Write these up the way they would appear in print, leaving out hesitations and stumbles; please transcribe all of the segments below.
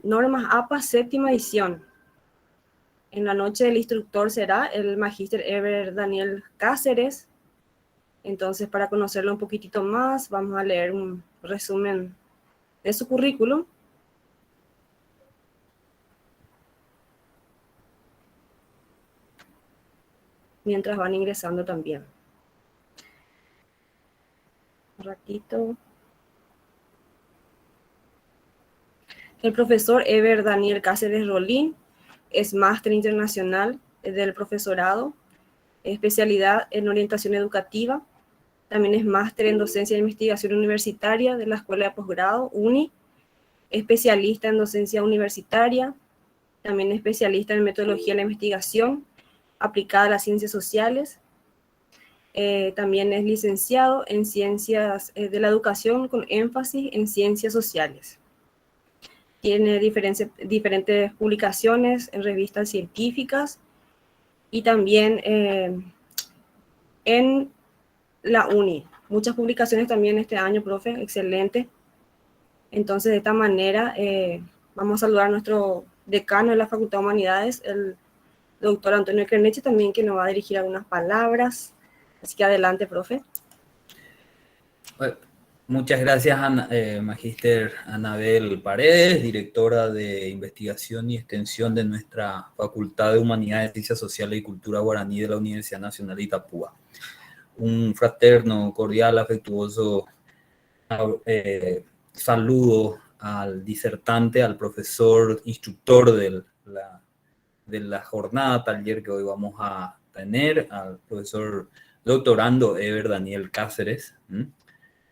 Normas APA, séptima edición. En la noche el instructor será el magíster Ever Daniel Cáceres. Entonces, para conocerlo un poquitito más, vamos a leer un resumen de su currículum. Mientras van ingresando también. Un ratito. El profesor Ever Daniel Cáceres Rolín es máster internacional del profesorado, especialidad en orientación educativa. También es máster en docencia e investigación universitaria de la Escuela de Posgrado, UNI, especialista en docencia universitaria, también especialista en metodología de la investigación aplicada a las ciencias sociales. También es licenciado en ciencias de la educación con énfasis en ciencias sociales. Tiene diferentes publicaciones en revistas científicas y también en la UNI. Muchas publicaciones también este año, profe, excelente. Entonces, de esta manera, vamos a saludar a nuestro decano de la Facultad de Humanidades, el doctor Antonio Kerneche, también que nos va a dirigir algunas palabras. Así que adelante, profe. Muchas gracias, Magíster Anabel Paredes, directora de Investigación y Extensión de nuestra Facultad de Humanidades, Ciencias Sociales y Cultura Guaraní de la Universidad Nacional de Itapúa. Un fraterno, cordial, afectuoso saludo al disertante, al profesor instructor de la jornada taller que hoy vamos a tener, al profesor doctorando Ever Daniel Cáceres.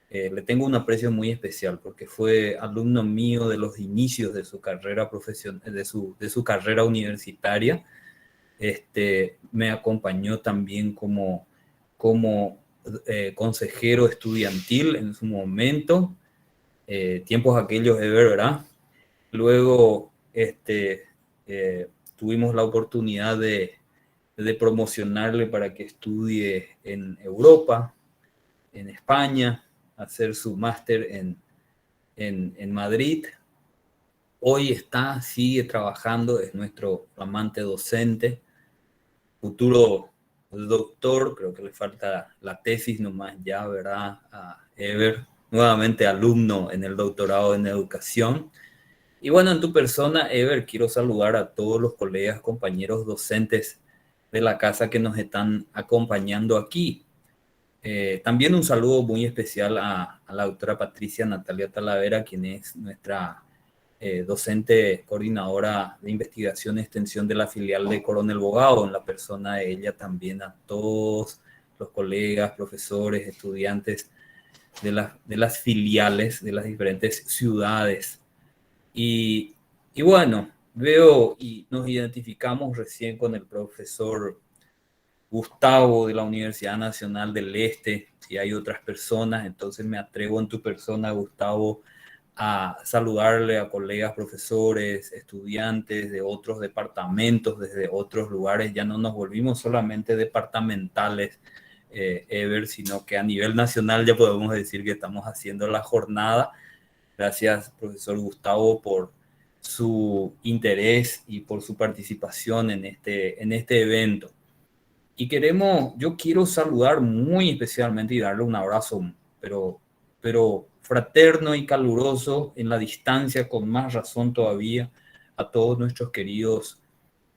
Le tengo un aprecio muy especial porque fue alumno mío de los inicios de su carrera profesional, de su carrera universitaria. Me acompañó también como consejero estudiantil en su momento, tiempos aquellos de ver, ¿verdad? Luego tuvimos la oportunidad de promocionarle para que estudie en Europa, en España, hacer su máster en Madrid. Hoy sigue trabajando, es nuestro flamante docente, futuro doctor, creo que le falta la tesis nomás ya, ¿verdad? A Ever, nuevamente alumno en el doctorado en educación. Y bueno, en tu persona, Ever, quiero saludar a todos los colegas, compañeros docentes de la casa que nos están acompañando aquí. También un saludo muy especial a la doctora Patricia Natalia Talavera, quien es nuestra docente coordinadora de investigación y extensión de la filial de Coronel Bogado, en la persona de ella también a todos los colegas, profesores, estudiantes de las filiales de las diferentes ciudades. Y bueno, veo y nos identificamos recién con el profesor Gustavo de la Universidad Nacional del Este, y hay otras personas, entonces me atrevo en tu persona, Gustavo, a saludarle a colegas, profesores, estudiantes de otros departamentos, desde otros lugares. Ya no nos volvimos solamente departamentales, Ever, sino que a nivel nacional ya podemos decir que estamos haciendo la jornada. Gracias, profesor Gustavo, por su interés y por su participación en este evento. Y yo quiero saludar muy especialmente y darle un abrazo, pero fraterno y caluroso en la distancia, con más razón todavía, a todos nuestros queridos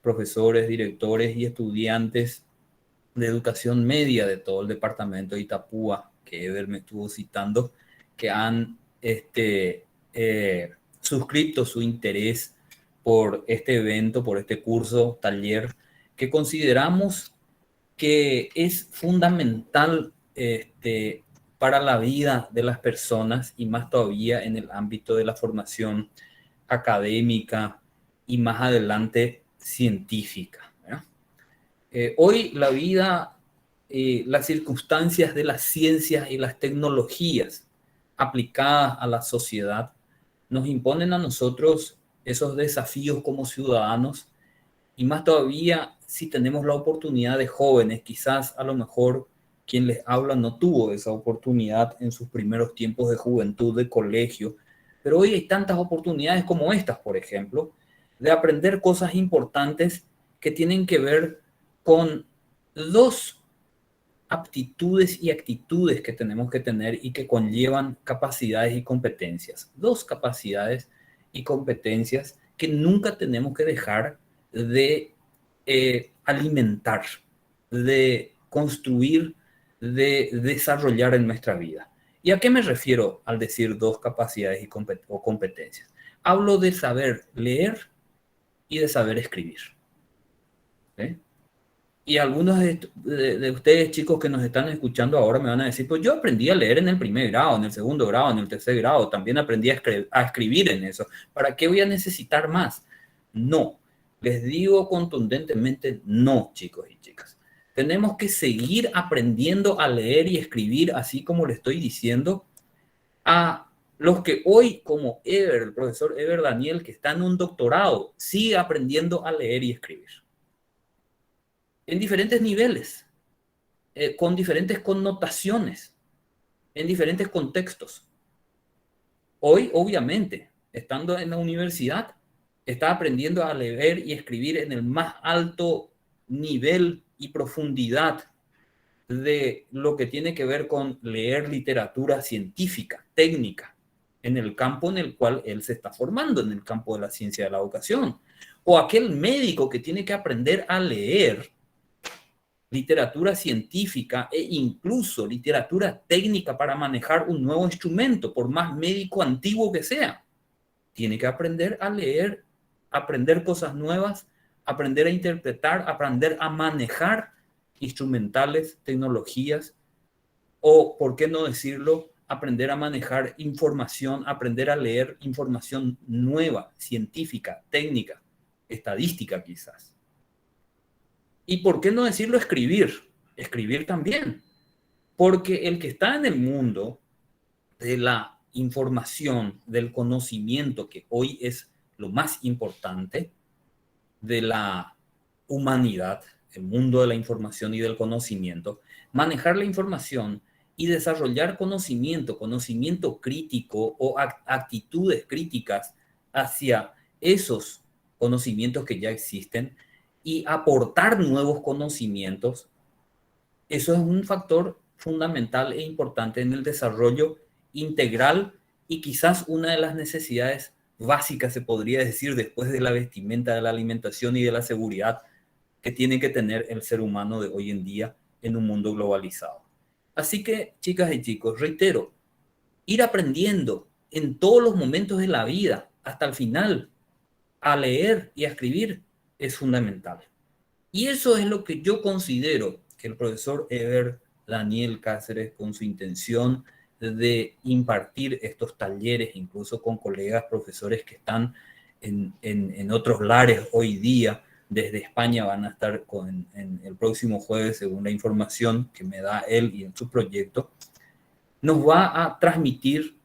profesores, directores y estudiantes de educación media de todo el departamento de Itapúa, que Ever me estuvo citando, que han suscrito su interés por este evento, por este curso, taller, que consideramos que es fundamental para la vida de las personas, y más todavía en el ámbito de la formación académica y más adelante científica, ¿verdad? Hoy la vida, las circunstancias de las ciencias y las tecnologías aplicadas a la sociedad nos imponen a nosotros esos desafíos como ciudadanos, y más todavía si tenemos la oportunidad de jóvenes. Quizás a lo mejor quien les habla no tuvo esa oportunidad en sus primeros tiempos de juventud, de colegio, Pero hoy hay tantas oportunidades como estas, por ejemplo, de aprender cosas importantes que tienen que ver con dos aptitudes y actitudes que tenemos que tener y que conllevan capacidades y competencias. Dos capacidades y competencias que nunca tenemos que dejar de alimentar, de construir, de desarrollar en nuestra vida. ¿Y a qué me refiero al decir dos capacidades o competencias? Hablo de saber leer y de saber escribir. ¿Sí? Y algunos de ustedes, chicos, que nos están escuchando ahora, me van a decir, pues yo aprendí a leer en el primer grado, en el segundo grado, en el tercer grado, también aprendí a escribir en eso. ¿Para qué voy a necesitar más? No, les digo contundentemente no, chicos y chicas. Tenemos que seguir aprendiendo a leer y escribir, así como le estoy diciendo a los que hoy, como Ever, el profesor Ever Daniel, que está en un doctorado, sigue aprendiendo a leer y escribir. En diferentes niveles, con diferentes connotaciones, en diferentes contextos. Hoy, obviamente, estando en la universidad, está aprendiendo a leer y escribir en el más alto nivel y profundidad de lo que tiene que ver con leer literatura científica, técnica, en el campo en el cual él se está formando, en el campo de la ciencia de la educación. O aquel médico que tiene que aprender a leer literatura científica e incluso literatura técnica para manejar un nuevo instrumento, por más médico antiguo que sea. Tiene que aprender a leer, aprender cosas nuevas, aprender a interpretar, aprender a manejar instrumentales, tecnologías, o, por qué no decirlo, aprender a manejar información, aprender a leer información nueva, científica, técnica, estadística quizás. Y por qué no decirlo escribir, escribir también, porque el que está en el mundo de la información, del conocimiento, que hoy es lo más importante de la humanidad, el mundo de la información y del conocimiento, manejar la información y desarrollar conocimiento, conocimiento crítico o actitudes críticas hacia esos conocimientos que ya existen y aportar nuevos conocimientos, eso es un factor fundamental e importante en el desarrollo integral y quizás una de las necesidades básicas, se podría decir, después de la vestimenta, de la alimentación y de la seguridad que tiene que tener el ser humano de hoy en día en un mundo globalizado. Así que, chicas y chicos, reitero, ir aprendiendo en todos los momentos de la vida, hasta el final, a leer y a escribir es fundamental. Y eso es lo que yo considero que el profesor Ever Daniel Cáceres, con su intención de impartir estos talleres, incluso con colegas profesores que están en otros lares hoy día, desde España van a estar en el próximo jueves, según la información que me da él y en su proyecto, nos va a transmitir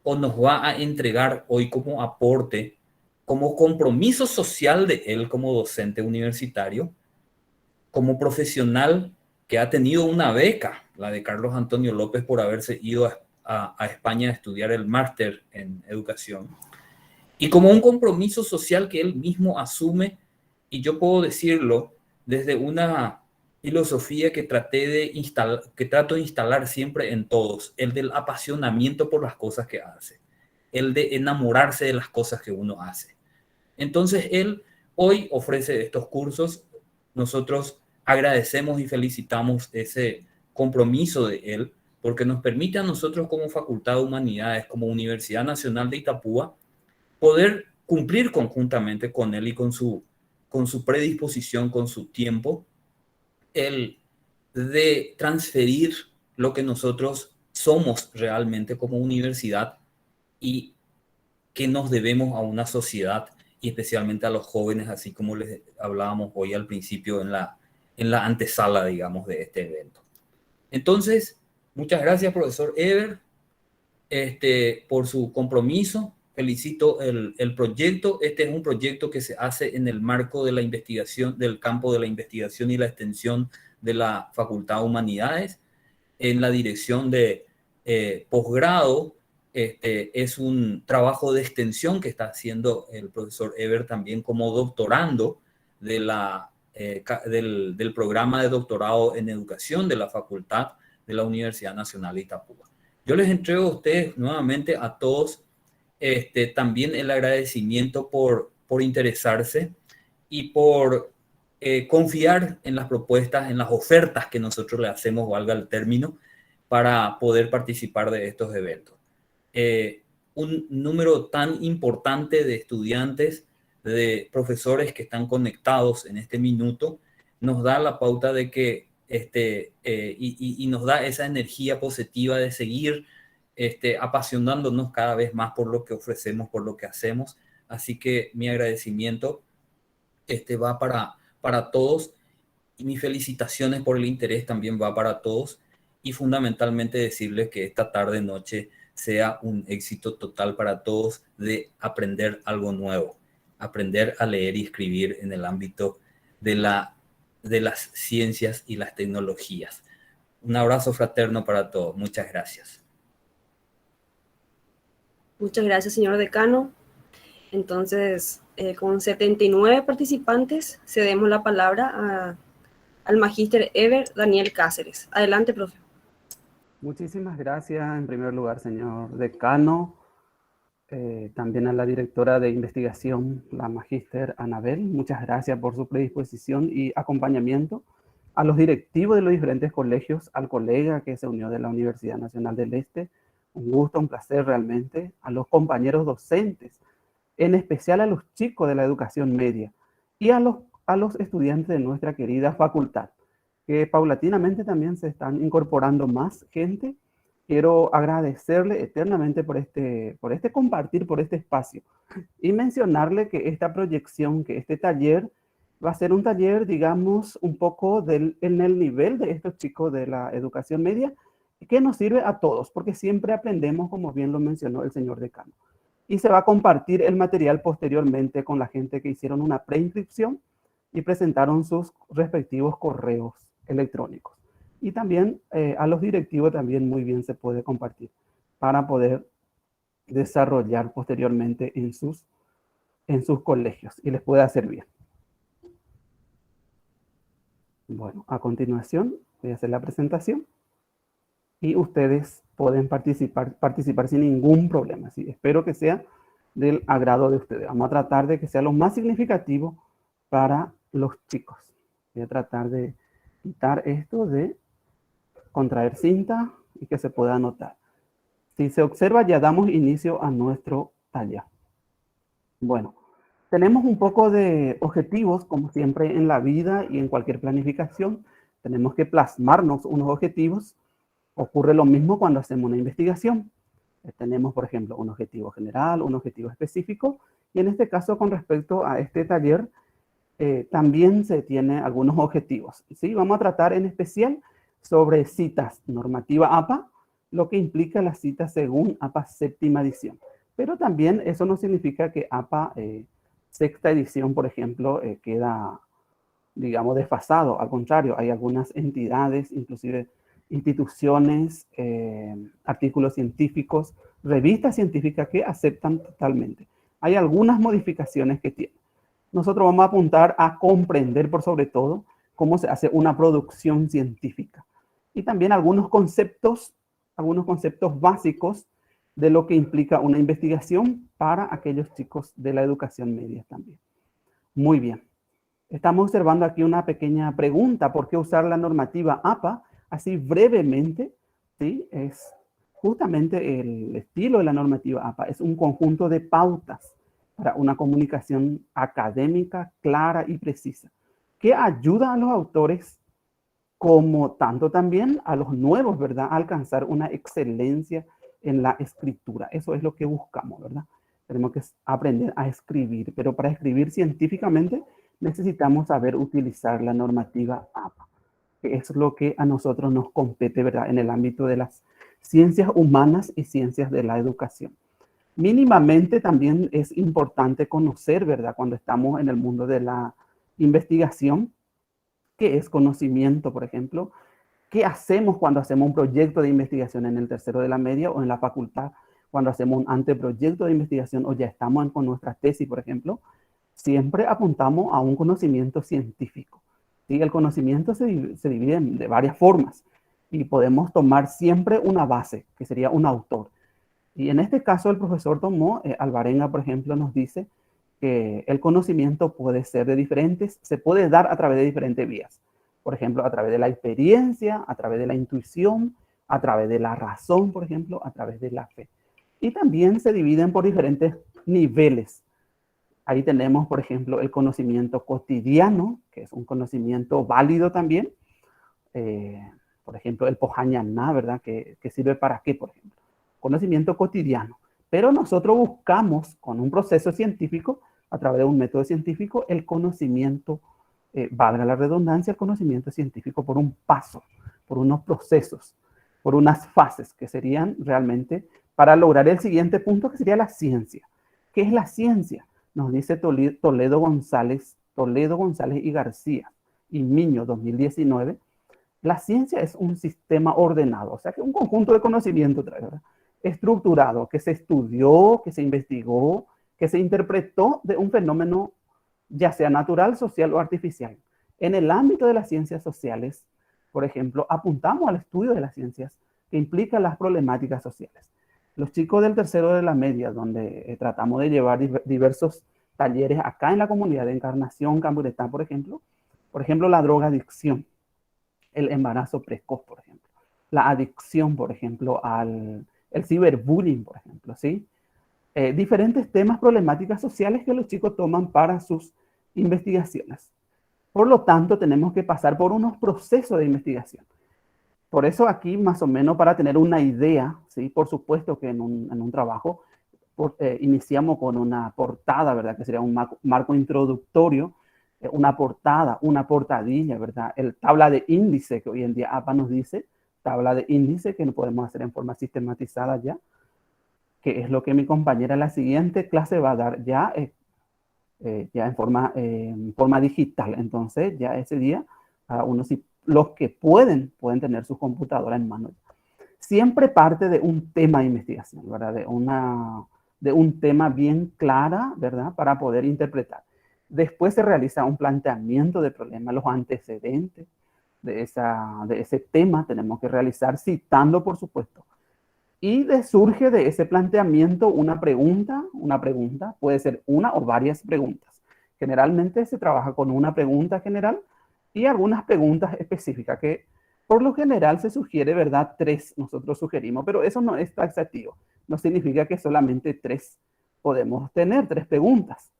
o nos va a entregar hoy como aporte, como compromiso social de él como docente universitario, como profesional que ha tenido una beca, la de Carlos Antonio López, por haberse ido a España a estudiar el máster en educación, y como un compromiso social que él mismo asume, y yo puedo decirlo desde una filosofía que trato de instalar siempre en todos, el del apasionamiento por las cosas que hace, el de enamorarse de las cosas que uno hace. Entonces él hoy ofrece estos cursos. Nosotros agradecemos y felicitamos ese compromiso de él, porque nos permite a nosotros como Facultad de Humanidades, como Universidad Nacional de Itapúa, poder cumplir conjuntamente con él y con su predisposición, con su tiempo, el de transferir lo que nosotros somos realmente como universidad y que nos debemos a una sociedad y especialmente a los jóvenes, así como les hablábamos hoy al principio en la antesala, digamos, de este evento. Entonces, muchas gracias, profesor Ever, por su compromiso. Felicito el proyecto. Este es un proyecto que se hace en el marco de la investigación, del campo de la investigación y la extensión de la Facultad de Humanidades, en la dirección de posgrado es un trabajo de extensión que está haciendo el profesor Ever también como doctorando del programa de doctorado en educación de la Facultad de la Universidad Nacional de Itapúa. Yo les entrego a ustedes nuevamente a todos también el agradecimiento por interesarse y por confiar en las propuestas, en las ofertas que nosotros le hacemos, valga el término, para poder participar de estos eventos. Un número tan importante de estudiantes, de profesores que están conectados en este minuto, nos da la pauta de que y nos da esa energía positiva de seguir apasionándonos cada vez más por lo que ofrecemos, por lo que hacemos. Así que mi agradecimiento va para todos y mis felicitaciones por el interés también va para todos y fundamentalmente decirles que esta tarde noche sea un éxito total para todos de aprender algo nuevo, aprender a leer y escribir en el ámbito de las ciencias y las tecnologías. Un abrazo fraterno para todos. Muchas gracias. Muchas gracias, señor decano. Entonces, con 79 participantes, cedemos la palabra al magíster Ever Daniel Cáceres. Adelante, profe. Muchísimas gracias, en primer lugar, señor decano. También a la directora de investigación, la magíster Anabel. Muchas gracias por su predisposición y acompañamiento. A los directivos de los diferentes colegios, al colega que se unió de la Universidad Nacional del Este. Un gusto, un placer realmente. A los compañeros docentes, en especial a los chicos de la educación media y a los estudiantes de nuestra querida facultad, que paulatinamente también se están incorporando más gente. Quiero agradecerle eternamente por este compartir, por este espacio y mencionarle que esta proyección, que este taller va a ser un taller, digamos, un poco en el nivel de estos chicos de la educación media, que nos sirve a todos, porque siempre aprendemos, como bien lo mencionó el señor decano. Y se va a compartir el material posteriormente con la gente que hicieron una preinscripción y presentaron sus respectivos correos electrónicos. Y también a los directivos también muy bien se puede compartir para poder desarrollar posteriormente en sus colegios y les pueda servir. Bueno, a continuación voy a hacer la presentación y ustedes pueden participar sin ningún problema. ¿Sí? Espero que sea del agrado de ustedes. Vamos a tratar de que sea lo más significativo para los chicos. Voy a tratar de quitar esto de contraer cinta y que se pueda anotar. Si se observa, ya damos inicio a nuestro taller. Bueno, tenemos un poco de objetivos, como siempre en la vida y en cualquier planificación. Tenemos que plasmarnos unos objetivos. Ocurre lo mismo cuando hacemos una investigación. Tenemos, por ejemplo, un objetivo general, un objetivo específico, y en este caso, con respecto a este taller, también se tiene algunos objetivos. ¿Sí? Vamos a tratar en especial sobre citas, normativa APA, lo que implica las citas según APA séptima edición. Pero también eso no significa que APA sexta edición, por ejemplo, queda, digamos, desfasado. Al contrario, hay algunas entidades, inclusive instituciones, artículos científicos, revistas científicas que aceptan totalmente. Hay algunas modificaciones que tienen. Nosotros vamos a apuntar a comprender, por sobre todo, cómo se hace una producción científica. Y también algunos conceptos básicos de lo que implica una investigación para aquellos chicos de la educación media también. Muy bien. Estamos observando aquí una pequeña pregunta. ¿Por qué usar la normativa APA? Así brevemente, ¿sí? Es justamente el estilo de la normativa APA. Es un conjunto de pautas para una comunicación académica clara y precisa, que ayuda a los autores como tanto también a los nuevos, ¿verdad? A alcanzar una excelencia en la escritura. Eso es lo que buscamos, ¿verdad? Tenemos que aprender a escribir, pero para escribir científicamente necesitamos saber utilizar la normativa APA, que es lo que a nosotros nos compete, ¿verdad? En el ámbito de las ciencias humanas y ciencias de la educación. Mínimamente también es importante conocer, ¿verdad? Cuando estamos en el mundo de la investigación, qué es conocimiento, por ejemplo, qué hacemos cuando hacemos un proyecto de investigación en el tercero de la media o en la facultad, cuando hacemos un anteproyecto de investigación o ya estamos con nuestra tesis, por ejemplo, siempre apuntamos a un conocimiento científico. ¿Sí? El conocimiento se divide de varias formas y podemos tomar siempre una base, que sería un autor. Y en este caso el profesor tomó, Alvarenga, por ejemplo, nos dice que el conocimiento puede ser de diferentes, se puede dar a través de diferentes vías. Por ejemplo, a través de la experiencia, a través de la intuición, a través de la razón, por ejemplo, a través de la fe. Y también se dividen por diferentes niveles. Ahí tenemos, por ejemplo, el conocimiento cotidiano, que es un conocimiento válido también. Por ejemplo, el Pojañaná, ¿verdad? Que sirve para qué, por ejemplo. Conocimiento cotidiano. Pero nosotros buscamos con un proceso científico, a través de un método científico, el conocimiento, valga la redundancia, el conocimiento científico por un paso, por unos procesos, por unas fases que serían realmente para lograr el siguiente punto, que sería la ciencia. ¿Qué es la ciencia? Nos dice Toledo González y García y Miño 2019. La ciencia es un sistema ordenado, o sea que un conjunto de conocimiento, ¿verdad?, estructurado, que se estudió, que se investigó, que se interpretó de un fenómeno, ya sea natural, social o artificial. En el ámbito de las ciencias sociales, por ejemplo, apuntamos al estudio de las ciencias que implican las problemáticas sociales. Los chicos del tercero de la media, donde tratamos de llevar diversos talleres acá en la comunidad de Encarnación, Camburetá, por ejemplo, la drogadicción, el embarazo precoz, por ejemplo, la adicción, por ejemplo, el ciberbullying, por ejemplo, ¿sí? Diferentes temas, problemáticas sociales que los chicos toman para sus investigaciones. Por lo tanto, tenemos que pasar por unos procesos de investigación. Por eso aquí, más o menos, para tener una idea, ¿sí? Por supuesto que en un trabajo iniciamos con una portada, ¿verdad? Que sería un marco introductorio, una portada, una portadilla, ¿verdad? El tabla de índice que hoy en día APA nos dice, tabla de índice que no podemos hacer en forma sistematizada ya, que es lo que mi compañera en la siguiente clase va a dar ya en forma digital. Entonces, ya ese día, los que pueden tener su computadora en mano. Siempre parte de un tema de investigación, ¿verdad? De un tema bien clara, ¿verdad? Para poder interpretar. Después se realiza un planteamiento de problema, los antecedentes de ese tema tenemos que realizar, citando, por supuesto. Y surge de ese planteamiento una pregunta, puede ser una o varias preguntas. Generalmente se trabaja con una pregunta general y algunas preguntas específicas que por lo general se sugiere, ¿verdad? 3 nosotros sugerimos, pero eso no es taxativo. No significa que solamente 3 podemos tener, 3 preguntas.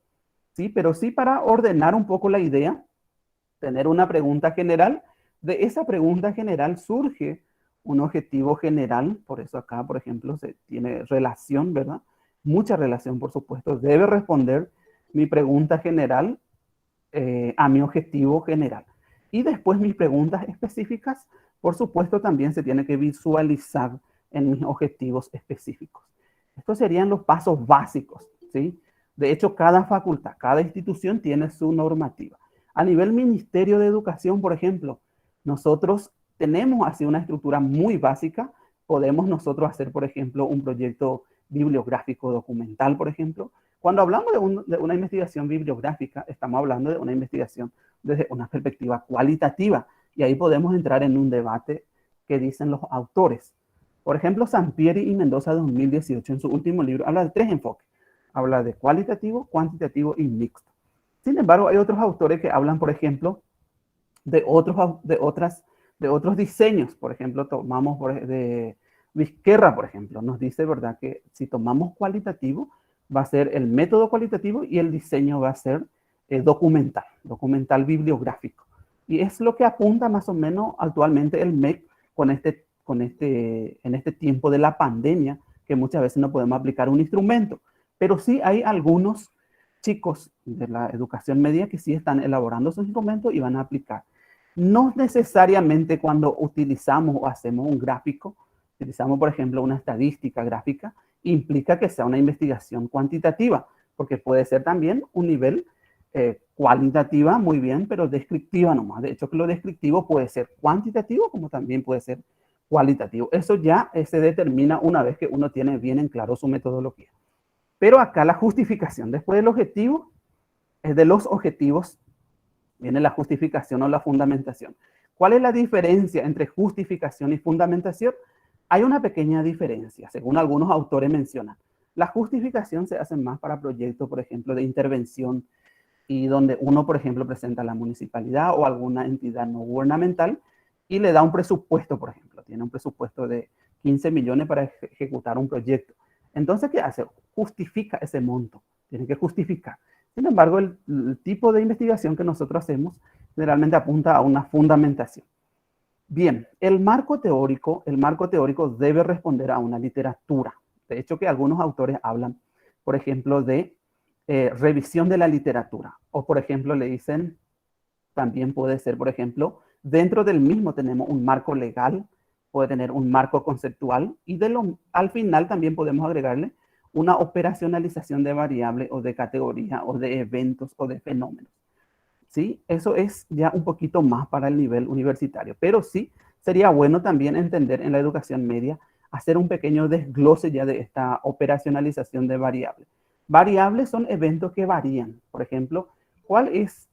¿Sí? Pero sí para ordenar un poco la idea, tener una pregunta general. De esa pregunta general surge un objetivo general, por eso acá, por ejemplo, se tiene relación, ¿verdad? Mucha relación, por supuesto. Debe responder mi pregunta general a mi objetivo general. Y después mis preguntas específicas, por supuesto, también se tiene que visualizar en mis objetivos específicos. Estos serían los pasos básicos, ¿sí? De hecho, cada facultad, cada institución tiene su normativa. A nivel Ministerio de Educación, por ejemplo, nosotros tenemos así una estructura muy básica. Podemos nosotros hacer, por ejemplo, un proyecto bibliográfico documental, por ejemplo. Cuando hablamos de una investigación bibliográfica, estamos hablando de una investigación desde una perspectiva cualitativa. Y ahí podemos entrar en un debate que dicen los autores. Por ejemplo, Sampieri y Mendoza de 2018, en su último libro, habla de 3 enfoques. Habla de cualitativo, cuantitativo y mixto. Sin embargo, hay otros autores que hablan, por ejemplo, de otros diseños. Por ejemplo, tomamos de Vizquerra, por ejemplo, nos dice, ¿verdad?, que si tomamos cualitativo, va a ser el método cualitativo y el diseño va a ser documental bibliográfico. Y es lo que apunta más o menos actualmente el MEC en este tiempo de la pandemia, que muchas veces no podemos aplicar un instrumento. Pero sí hay algunos chicos de la educación media que sí están elaborando sus instrumentos y van a aplicar. No necesariamente cuando utilizamos o hacemos un gráfico, utilizamos, por ejemplo, una estadística gráfica, implica que sea una investigación cuantitativa, porque puede ser también un nivel cualitativa, muy bien, pero descriptiva nomás. De hecho, que lo descriptivo puede ser cuantitativo como también puede ser cualitativo. Eso ya se determina una vez que uno tiene bien en claro su metodología. Pero acá la justificación, después del objetivo, de los objetivos, viene la justificación o la fundamentación. ¿Cuál es la diferencia entre justificación y fundamentación? Hay una pequeña diferencia, según algunos autores mencionan. La justificación se hace más para proyectos, por ejemplo, de intervención y donde uno, por ejemplo, presenta a la municipalidad o alguna entidad no gubernamental y le da un presupuesto, por ejemplo. Tiene un presupuesto de 15 millones para ejecutar un proyecto. Entonces, ¿qué hace? Justifica ese monto. Tiene que justificar. Sin embargo, el tipo de investigación que nosotros hacemos generalmente apunta a una fundamentación. Bien, el marco teórico debe responder a una literatura. De hecho, que algunos autores hablan, por ejemplo, de revisión de la literatura. O, por ejemplo, le dicen, también puede ser, por ejemplo, dentro del mismo tenemos un marco legal, puede tener un marco conceptual y al final también podemos agregarle una operacionalización de variables o de categoría o de eventos o de fenómenos. ¿Sí? Eso es ya un poquito más para el nivel universitario, pero sí sería bueno también entender en la educación media, hacer un pequeño desglose ya de esta operacionalización de variables. Variables son eventos que varían. Por ejemplo, ¿cuál es,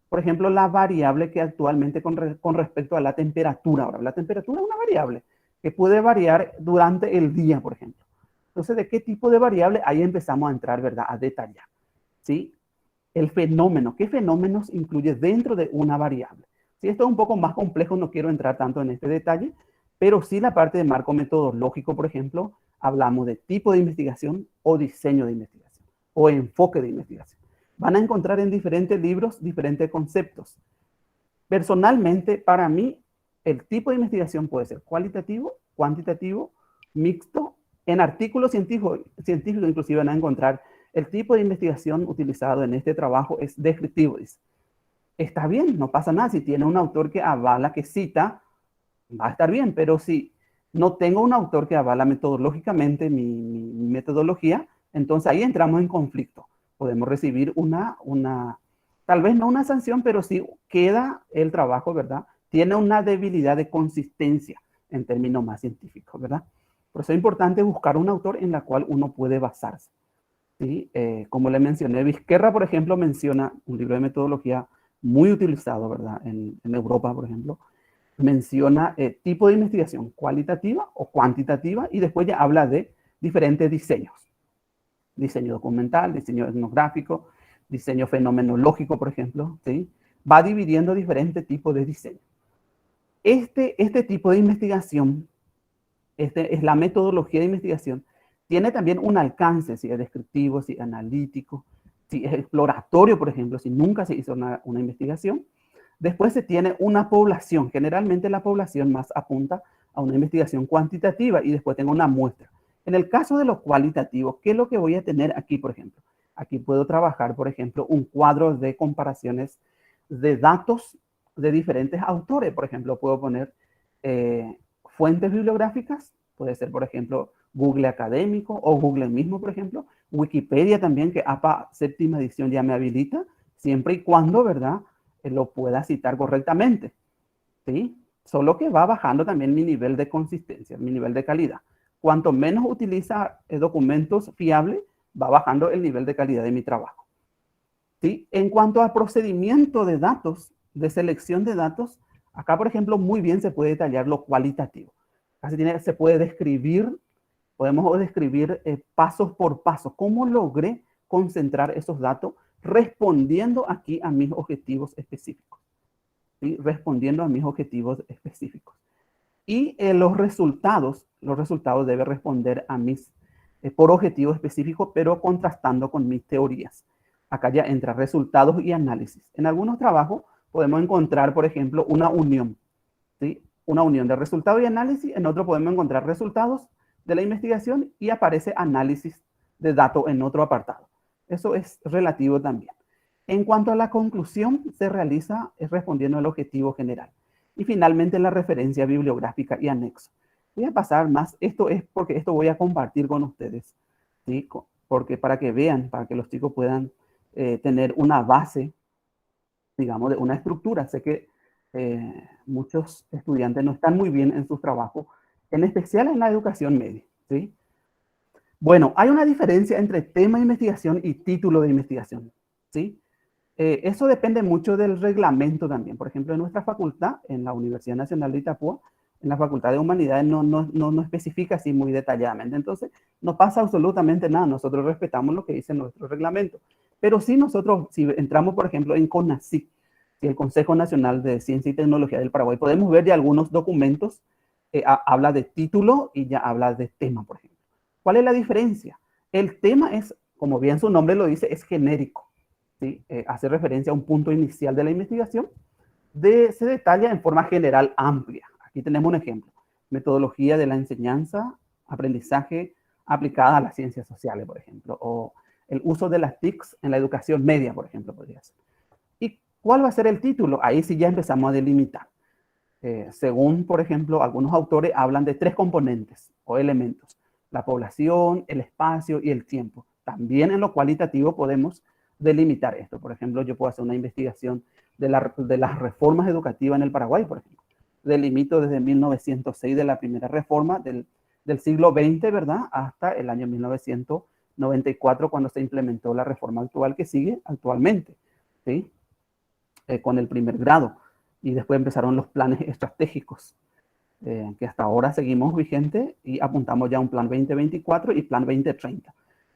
por ejemplo, la variable que actualmente con respecto a la temperatura? Ahora, la temperatura es una variable que puede variar durante el día, por ejemplo. Entonces, ¿de qué tipo de variable? Ahí empezamos a entrar, ¿verdad? A detallar, ¿sí? El fenómeno, ¿qué fenómenos incluye dentro de una variable? Si esto es un poco más complejo, no quiero entrar tanto en este detalle, pero sí la parte de marco metodológico, por ejemplo, hablamos de tipo de investigación o diseño de investigación o enfoque de investigación. Van a encontrar en diferentes libros diferentes conceptos. Personalmente, para mí, el tipo de investigación puede ser cualitativo, cuantitativo, mixto. En artículos científicos inclusive van a encontrar el tipo de investigación utilizado en este trabajo es descriptivo. Dice. Está bien, no pasa nada. Si tiene un autor que avala, que cita, va a estar bien. Pero si no tengo un autor que avala metodológicamente mi metodología, entonces ahí entramos en conflicto. Podemos recibir tal vez no una sanción, pero sí queda el trabajo, ¿verdad? Tiene una debilidad de consistencia en términos más científicos, ¿verdad? Por eso es importante buscar un autor en la cual uno puede basarse. ¿Sí? Como le mencioné, Vizquerra, por ejemplo, menciona un libro de metodología muy utilizado, ¿verdad? En Europa, por ejemplo, menciona tipo de investigación cualitativa o cuantitativa y después ya habla de diferentes diseños. Diseño documental, diseño etnográfico, diseño fenomenológico, por ejemplo, ¿sí? Va dividiendo diferentes tipos de diseño. Este tipo de investigación, es la metodología de investigación, tiene también un alcance, si es descriptivo, si es analítico, si es exploratorio, por ejemplo, si nunca se hizo una investigación. Después se tiene una población. Generalmente la población más apunta a una investigación cuantitativa y después tengo una muestra. En el caso de lo cualitativo, ¿qué es lo que voy a tener aquí, por ejemplo? Aquí puedo trabajar, por ejemplo, un cuadro de comparaciones de datos de diferentes autores. Por ejemplo, puedo poner fuentes bibliográficas. Puede ser, por ejemplo, Google Académico o Google mismo, por ejemplo. Wikipedia también, que APA séptima edición ya me habilita, siempre y cuando, ¿verdad?, lo pueda citar correctamente. ¿Sí? Solo que va bajando también mi nivel de consistencia, mi nivel de calidad. Cuanto menos utiliza documentos fiables, va bajando el nivel de calidad de mi trabajo. ¿Sí? En cuanto al procedimiento de datos, de selección de datos, acá, por ejemplo, muy bien se puede detallar lo cualitativo. Casi se puede describir, podemos describir pasos por paso, cómo logré concentrar esos datos respondiendo aquí a mis objetivos específicos. ¿Sí? Respondiendo a mis objetivos específicos. Y los resultados deben responder a mis, por objetivo específico, pero contrastando con mis teorías. Acá ya entra resultados y análisis. En algunos trabajos podemos encontrar, por ejemplo, una unión. ¿Sí? Una unión de resultados y análisis. En otro podemos encontrar resultados de la investigación y aparece análisis de datos en otro apartado. Eso es relativo también. En cuanto a la conclusión, se realiza respondiendo al objetivo general. Y finalmente la referencia bibliográfica y anexo. Voy a pasar más, esto es porque esto voy a compartir con ustedes, ¿sí? Porque para que vean, para que los chicos puedan tener una base, digamos, de una estructura. Sé que muchos estudiantes no están muy bien en sus trabajos en especial en la educación media, ¿sí? Bueno, hay una diferencia entre tema de investigación y título de investigación, ¿sí? Eso depende mucho del reglamento también. Por ejemplo, en nuestra facultad, en la Universidad Nacional de Itapúa, en la Facultad de Humanidades no especifica así muy detalladamente. Entonces, no pasa absolutamente nada. Nosotros respetamos lo que dice nuestro reglamento. Pero sí nosotros, si entramos, por ejemplo, en CONACYT, el Consejo Nacional de Ciencia y Tecnología del Paraguay, podemos ver ya algunos documentos, habla de título y ya habla de tema, por ejemplo. ¿Cuál es la diferencia? El tema es, como bien su nombre lo dice, es genérico, ¿sí? Hace referencia a un punto inicial de la investigación, se detalla en forma general amplia. Aquí tenemos un ejemplo: metodología de la enseñanza, aprendizaje aplicada a las ciencias sociales, por ejemplo, o el uso de las TICs en la educación media, por ejemplo, podría ser. ¿Y cuál va a ser el título? Ahí sí ya empezamos a delimitar. Según, por ejemplo, algunos autores hablan de 3 componentes o elementos: la población, el espacio y el tiempo. También en lo cualitativo podemos delimitar esto. Por ejemplo, yo puedo hacer una investigación de las reformas educativas en el Paraguay, por ejemplo. Delimito desde 1906 de la primera reforma del siglo XX, ¿verdad?, hasta el año 1994, cuando se implementó la reforma actual que sigue actualmente, ¿sí? Con el primer grado. Y después empezaron los planes estratégicos, que hasta ahora seguimos vigentes y apuntamos ya a un plan 2024 y plan 2030.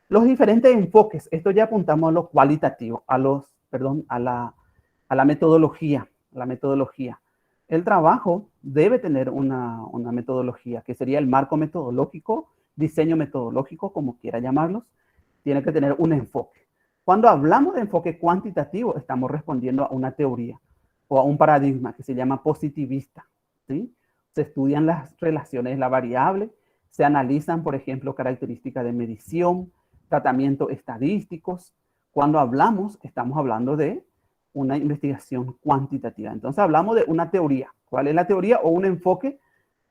Los diferentes enfoques, esto ya apuntamos a lo cualitativo, a la metodología. El trabajo debe tener una metodología, que sería el marco metodológico, diseño metodológico, como quiera llamarlos. Tiene que tener un enfoque. Cuando hablamos de enfoque cuantitativo, estamos respondiendo a una teoría o a un paradigma que se llama positivista, ¿sí? Se estudian las relaciones de la variable, se analizan, por ejemplo, características de medición, tratamientos estadísticos. Cuando hablamos, estamos hablando de una investigación cuantitativa. Entonces hablamos de una teoría. ¿Cuál es la teoría? O un enfoque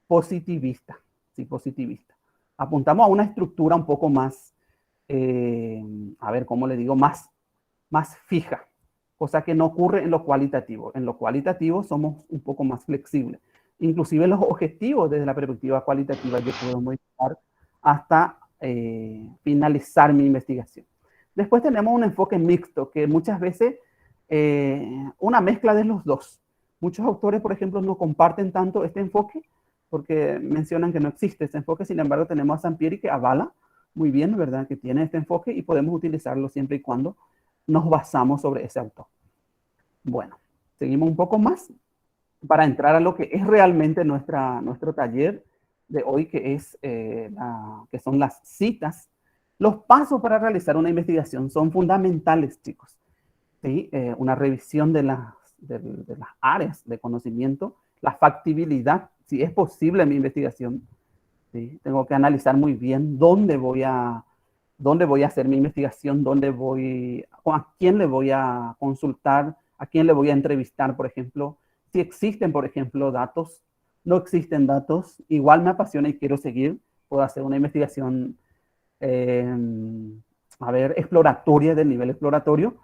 positivista, ¿sí? Positivista. Apuntamos a una estructura un poco más, a ver, ¿cómo le digo? Más fija, cosa que no ocurre en lo cualitativo. En lo cualitativo somos un poco más flexibles. Inclusive los objetivos desde la perspectiva cualitativa yo puedo modificar hasta finalizar mi investigación. Después tenemos un enfoque mixto, que muchas veces una mezcla de los dos. Muchos autores, por ejemplo, no comparten tanto este enfoque porque mencionan que no existe este enfoque. Sin embargo, tenemos a Sampieri, que avala muy bien, ¿verdad?, que tiene este enfoque y podemos utilizarlo siempre y cuando nos basamos sobre ese autor. Bueno, seguimos un poco más para entrar a lo que es realmente nuestro taller de hoy, que son las citas. Los pasos para realizar una investigación son fundamentales, chicos, ¿sí? Una revisión de las áreas de conocimiento, la factibilidad, si es posible mi investigación, ¿sí? Tengo que analizar muy bien dónde voy a hacer mi investigación, a quién le voy a consultar, a quién le voy a entrevistar, por ejemplo. Si existen, por ejemplo, datos, no existen datos, igual me apasiona y quiero seguir, puedo hacer una investigación, exploratoria, del nivel exploratorio.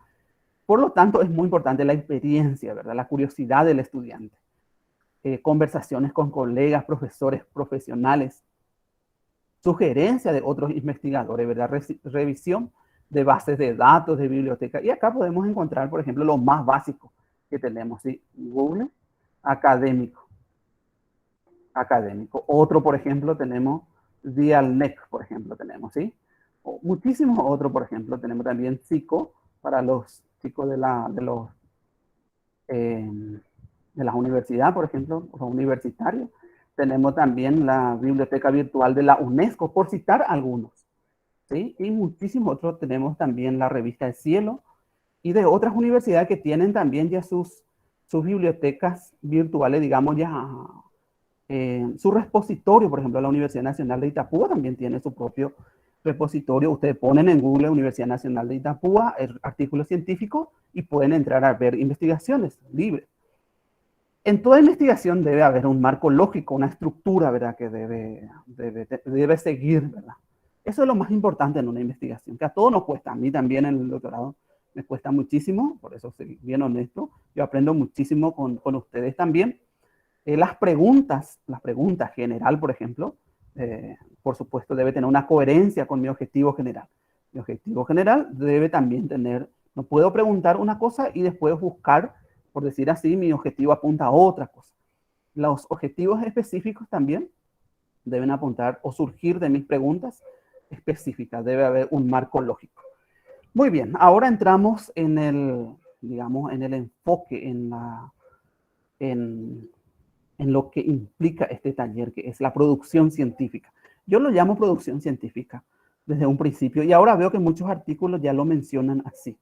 Por lo tanto, es muy importante la experiencia, ¿verdad?, la curiosidad del estudiante. Conversaciones con colegas, profesores, profesionales, sugerencia de otros investigadores, ¿verdad?, revisión de bases de datos, de biblioteca. Y acá podemos encontrar, por ejemplo, lo más básico que tenemos, ¿sí? Google académico. Otro, por ejemplo, tenemos Dialnet, por ejemplo, tenemos, ¿sí? O muchísimos otros, por ejemplo, tenemos también Psico, para los chicos de las universidades, por ejemplo, los universitarios. Tenemos también la biblioteca virtual de la UNESCO, por citar algunos, ¿sí? Y muchísimos otros. Tenemos también la revista El Cielo y de otras universidades que tienen también ya sus bibliotecas virtuales, digamos, ya su repositorio. Por ejemplo, la Universidad Nacional de Itapúa también tiene su propio repositorio. Ustedes ponen en Google Universidad Nacional de Itapúa, el artículo científico, y pueden entrar a ver investigaciones libres. En toda investigación debe haber un marco lógico, una estructura, ¿verdad?, que debe seguir, ¿verdad? Eso es lo más importante en una investigación, que a todos nos cuesta. A mí también en el doctorado me cuesta muchísimo, por eso soy bien honesto. Yo aprendo muchísimo con ustedes también. Las preguntas general, por ejemplo, por supuesto, debe tener una coherencia con mi objetivo general. Mi objetivo general debe también tener, no puedo preguntar una cosa y después buscar, por decir así, mi objetivo apunta a otra cosa. Los objetivos específicos también deben apuntar o surgir de mis preguntas específicas. Debe haber un marco lógico. Muy bien, ahora entramos en el, digamos, en el enfoque, en lo que implica este taller, que es la producción científica. Yo lo llamo producción científica desde un principio y ahora veo que muchos artículos ya lo mencionan así.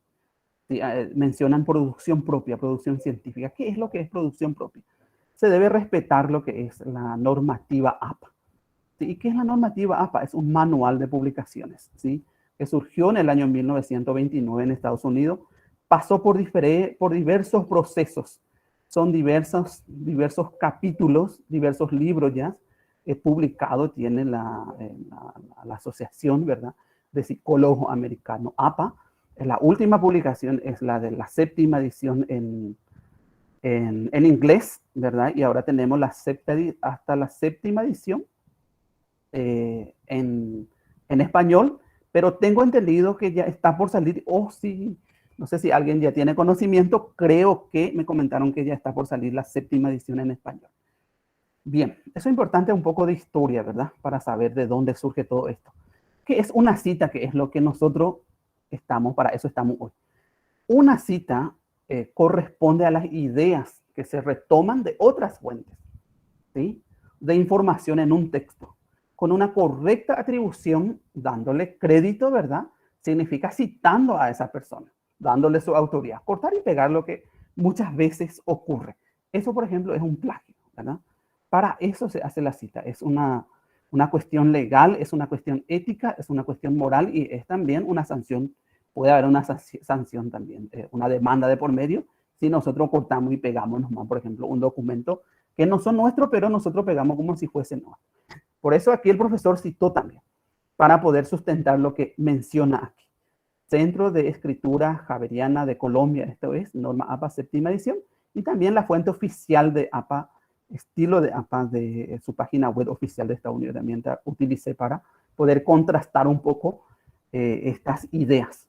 ¿Sí? Mencionan producción propia, producción científica. ¿Qué es lo que es producción propia? Se debe respetar lo que es la normativa APA. ¿Sí? ¿Y qué es la normativa APA? Es un manual de publicaciones, ¿sí? Que surgió en el año 1929 en Estados Unidos, pasó por diversos procesos. Son diversos capítulos, diversos libros ya publicados, tiene la asociación, ¿verdad?, de psicólogos americanos, APA. La última publicación es la de la 7ª edición en inglés, ¿verdad? Y ahora tenemos hasta la 7ª edición en español, pero tengo entendido que ya está por salir, sí, no sé si alguien ya tiene conocimiento, creo que me comentaron que ya está por salir la 7ª edición en español. Bien, eso es importante, un poco de historia, ¿verdad? Para saber de dónde surge todo esto. ¿Qué es una cita? Que es lo que nosotros para eso estamos hoy. Una cita corresponde a las ideas que se retoman de otras fuentes, ¿sí?, de información en un texto, con una correcta atribución, dándole crédito, ¿verdad? Significa citando a esa persona, dándole su autoría. Cortar y pegar, lo que muchas veces ocurre. Eso, por ejemplo, es un plagio, ¿verdad? Para eso se hace la cita. Es una cuestión legal, es una cuestión ética, es una cuestión moral y es también una sanción. Puede haber una sanción también, una demanda de por medio, si nosotros cortamos y pegamos nomás, por ejemplo, un documento que no son nuestros, pero nosotros pegamos como si fuese nuestro. Por eso aquí el profesor citó también, para poder sustentar lo que menciona aquí. Centro de Escritura Javeriana de Colombia, esto es, norma APA 7ª edición, y también la fuente oficial de APA, estilo de APA de su página web oficial de Estados Unidos, también utilicé para poder contrastar un poco estas ideas.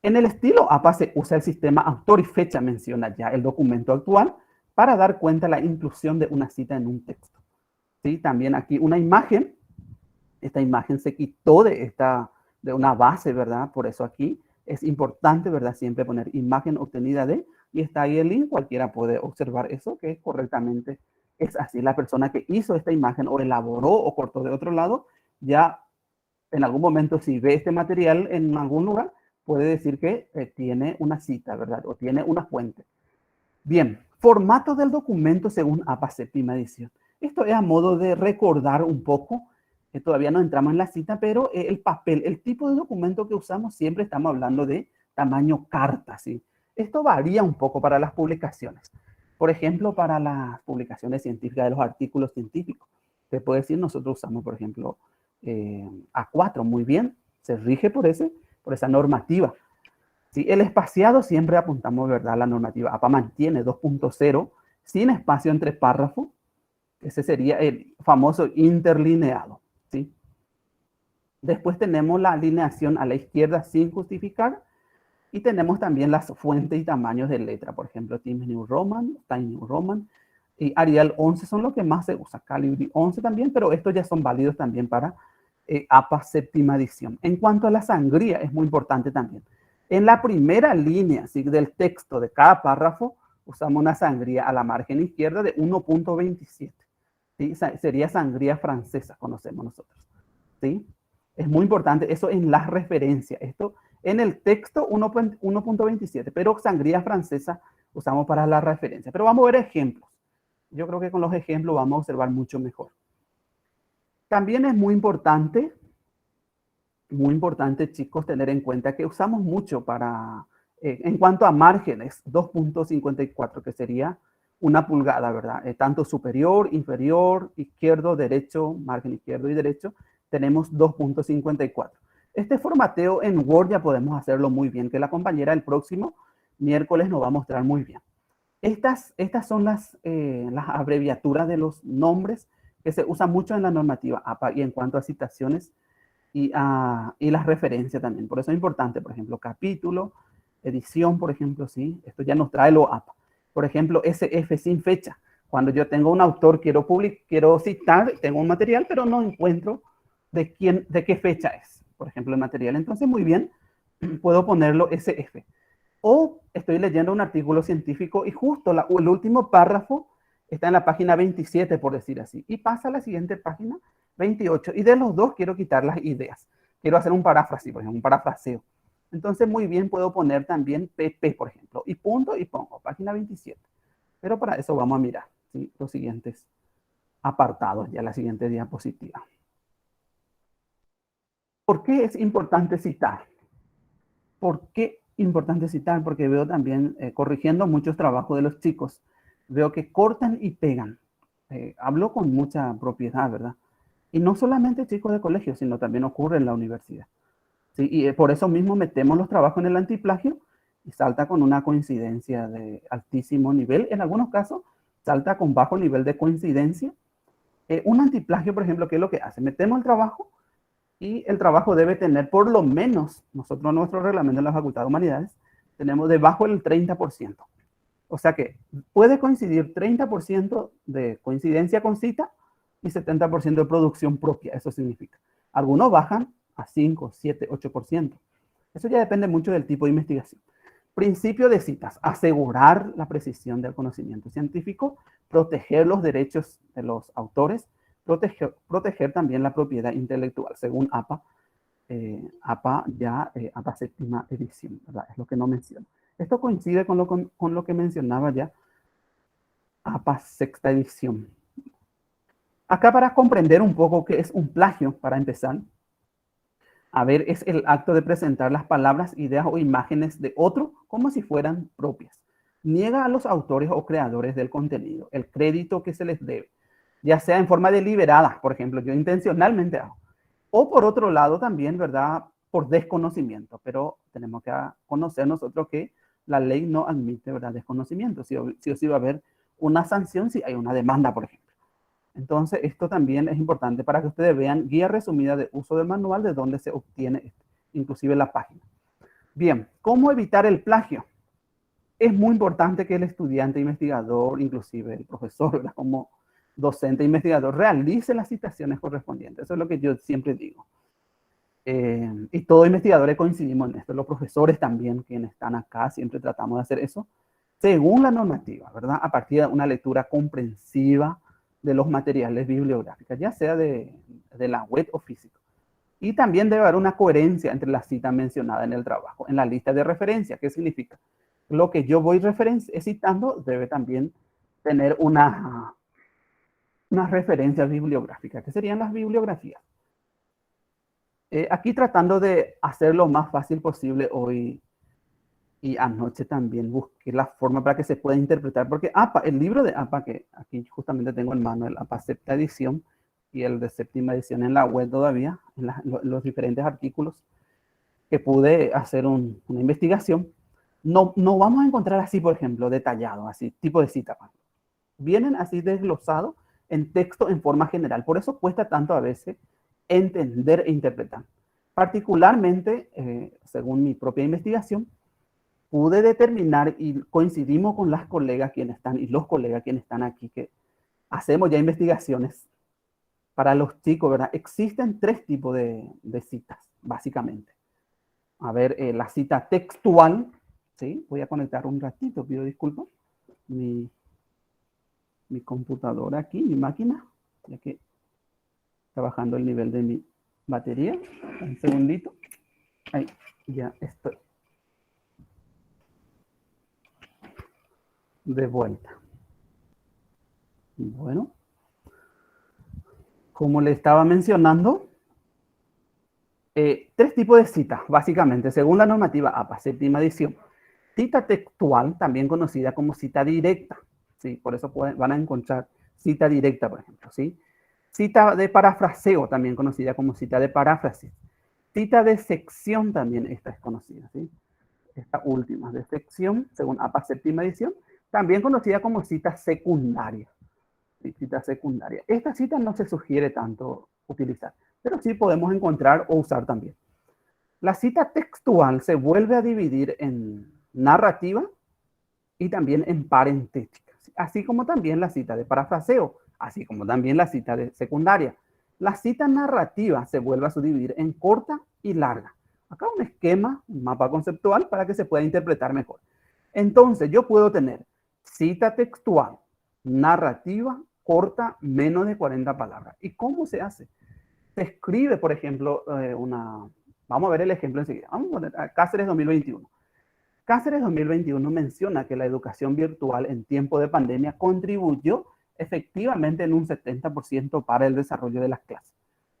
En el estilo APA se usa el sistema autor y fecha, menciona ya el documento actual, para dar cuenta de la inclusión de una cita en un texto. ¿Sí? También aquí una imagen, esta imagen se quitó de una base, ¿verdad? Por eso aquí es importante, ¿verdad?, siempre poner imagen obtenida de, y está ahí el link, cualquiera puede observar eso, que correctamente es así. La persona que hizo esta imagen o elaboró o cortó de otro lado, ya en algún momento si ve este material en algún lugar, puede decir que tiene una cita, ¿verdad? O tiene una fuente. Bien, formato del documento según APA 7ª edición. Esto es a modo de recordar un poco, todavía no entramos en la cita, pero el papel, el tipo de documento que usamos, siempre estamos hablando de tamaño carta, ¿sí? Esto varía un poco para las publicaciones. Por ejemplo, para las publicaciones científicas de los artículos científicos. Te puedo decir, nosotros usamos, por ejemplo, A4, muy bien, se rige por esa normativa. ¿Sí? El espaciado siempre apuntamos, ¿verdad?, la normativa APA mantiene 2.0 sin espacio entre párrafos. Ese sería el famoso interlineado, ¿sí? Después tenemos la alineación a la izquierda sin justificar y tenemos también las fuentes y tamaños de letra. Por ejemplo, Times New Roman, Times New Roman y Arial 11 son los que más se usa. Calibri 11 también, pero estos ya son válidos también para APA 7ª edición. En cuanto a la sangría, es muy importante también. En la primera línea, ¿sí?, del texto de cada párrafo, usamos una sangría a la margen izquierda de 1.27. ¿Sí? Sería sangría francesa, conocemos nosotros. ¿Sí? Es muy importante eso en las referencias. Esto en el texto 1.27, pero sangría francesa usamos para la referencia. Pero vamos a ver ejemplos. Yo creo que con los ejemplos vamos a observar mucho mejor. También es muy importante, chicos, tener en cuenta que usamos mucho en cuanto a márgenes, 2.54, que sería 1 pulgada, ¿verdad? Tanto superior, inferior, izquierdo, derecho, margen izquierdo y derecho, tenemos 2.54. Este formateo en Word ya podemos hacerlo muy bien, que la compañera el próximo miércoles nos va a mostrar muy bien. Estas son las abreviaturas de los nombres que se usan mucho en la normativa APA y en cuanto a citaciones y las referencias también. Por eso es importante, por ejemplo, capítulo, edición, por ejemplo, sí, esto ya nos trae lo APA. Por ejemplo, SF sin fecha. Cuando yo tengo un autor, quiero citar, tengo un material, pero no encuentro de qué fecha es, por ejemplo, el material. Entonces, muy bien, puedo ponerlo SF. O estoy leyendo un artículo científico y justo el último párrafo está en la página 27, por decir así, y pasa a la siguiente página, 28, y de los dos quiero quitar las ideas. Quiero hacer un paráfrasis, por ejemplo, un parafraseo. Entonces, muy bien, puedo poner también PP, por ejemplo, y punto, y pongo página 27. Pero para eso vamos a mirar, ¿sí?, los siguientes apartados, ya la siguiente diapositiva. ¿Por qué es importante citar? ¿Por qué importante citar? Porque veo también, corrigiendo muchos trabajos de los chicos, veo que cortan y pegan. Hablo con mucha propiedad, ¿verdad? Y no solamente chicos de colegio, sino también ocurre en la universidad. ¿Sí? Y por eso mismo metemos los trabajos en el antiplagio y salta con una coincidencia de altísimo nivel. En algunos casos, salta con bajo nivel de coincidencia. Un antiplagio, por ejemplo, ¿qué es lo que hace? Metemos el trabajo y el trabajo debe tener por lo menos, nosotros en nuestro reglamento de la Facultad de Humanidades, tenemos debajo del 30%. O sea que puede coincidir 30% de coincidencia con cita y 70% de producción propia, eso significa. Algunos bajan a 5, 7, 8%. Eso ya depende mucho del tipo de investigación. Principio de citas: asegurar la precisión del conocimiento científico, proteger los derechos de los autores, proteger también la propiedad intelectual, según APA, APA séptima edición, ¿verdad? Es lo que no menciona. Esto coincide con lo que mencionaba ya APA sexta edición. Acá, para comprender un poco qué es un plagio, para empezar, a ver, es el acto de presentar las palabras, ideas o imágenes de otro como si fueran propias. Niega a los autores o creadores del contenido el crédito que se les debe, ya sea en forma deliberada, por ejemplo, yo intencionalmente hago, o por otro lado también, ¿verdad?, por desconocimiento, pero tenemos que conocer nosotros que la ley no admite, ¿verdad?, desconocimiento. Sí o sí va a haber una sanción si hay una demanda, por ejemplo. Entonces, esto también es importante para que ustedes vean guía resumida de uso del manual de dónde se obtiene esto, inclusive la página. Bien, ¿cómo evitar el plagio? Es muy importante que el estudiante investigador, inclusive el profesor, ¿verdad?, como docente investigador, realice las citaciones correspondientes. Eso es lo que yo siempre digo. Y todos investigadores coincidimos en esto. Los profesores también, quienes están acá, siempre tratamos de hacer eso según la normativa, ¿verdad? A partir de una lectura comprensiva de los materiales bibliográficos, ya sea de la web o físico. Y también debe haber una coherencia entre la cita mencionada en el trabajo, en la lista de referencia. ¿Qué significa? Lo que yo voy citando debe también tener unas referencias bibliográficas. ¿Qué serían las bibliografías? Aquí, tratando de hacer lo más fácil posible hoy y anoche, también busqué la forma para que se pueda interpretar, porque APA, el libro de APA, que aquí justamente tengo en mano, el APA sexta edición y el de séptima edición en la web todavía, en los diferentes artículos que pude hacer una investigación, no vamos a encontrar así, por ejemplo, detallado, así, tipo de cita. Vienen así desglosados en texto en forma general. Por eso cuesta tanto a veces entender e interpretar. Particularmente, según mi propia investigación, pude determinar, y coincidimos con las colegas quienes están, y los colegas quienes están aquí, que hacemos ya investigaciones para los chicos, ¿verdad? Existen tres tipos de citas, básicamente. A ver, la cita textual, ¿sí? Voy a conectar un ratito, pido disculpas. Mi computadora aquí, mi máquina, ya que está bajando el nivel de mi batería. Un segundito. Ahí, ya estoy de vuelta. Bueno, como le estaba mencionando, tres tipos de citas, básicamente, según la normativa APA, séptima edición. Cita textual, también conocida como cita directa, ¿sí? Por eso van a encontrar cita directa, por ejemplo, ¿sí? Cita de parafraseo, también conocida como cita de paráfrasis. Cita de sección, también esta es conocida, ¿sí? Esta última, de sección, según APA séptima edición. también conocida como cita secundaria. Sí, cita secundaria. Esta cita no se sugiere tanto utilizar, pero sí podemos encontrar o usar también. La cita textual se vuelve a dividir en narrativa y también en parentética, así como también la cita de parafraseo, así como también la cita de secundaria. La cita narrativa se vuelve a subdividir en corta y larga. Acá un esquema, un mapa conceptual para que se pueda interpretar mejor. Entonces, yo puedo tener cita textual, narrativa, corta, menos de 40 palabras. ¿Y cómo se hace? Se escribe, por ejemplo, vamos a ver el ejemplo enseguida. Vamos a poner a Cáceres 2021. Cáceres 2021 menciona que la educación virtual en tiempo de pandemia contribuyó efectivamente en un 70% para el desarrollo de las clases.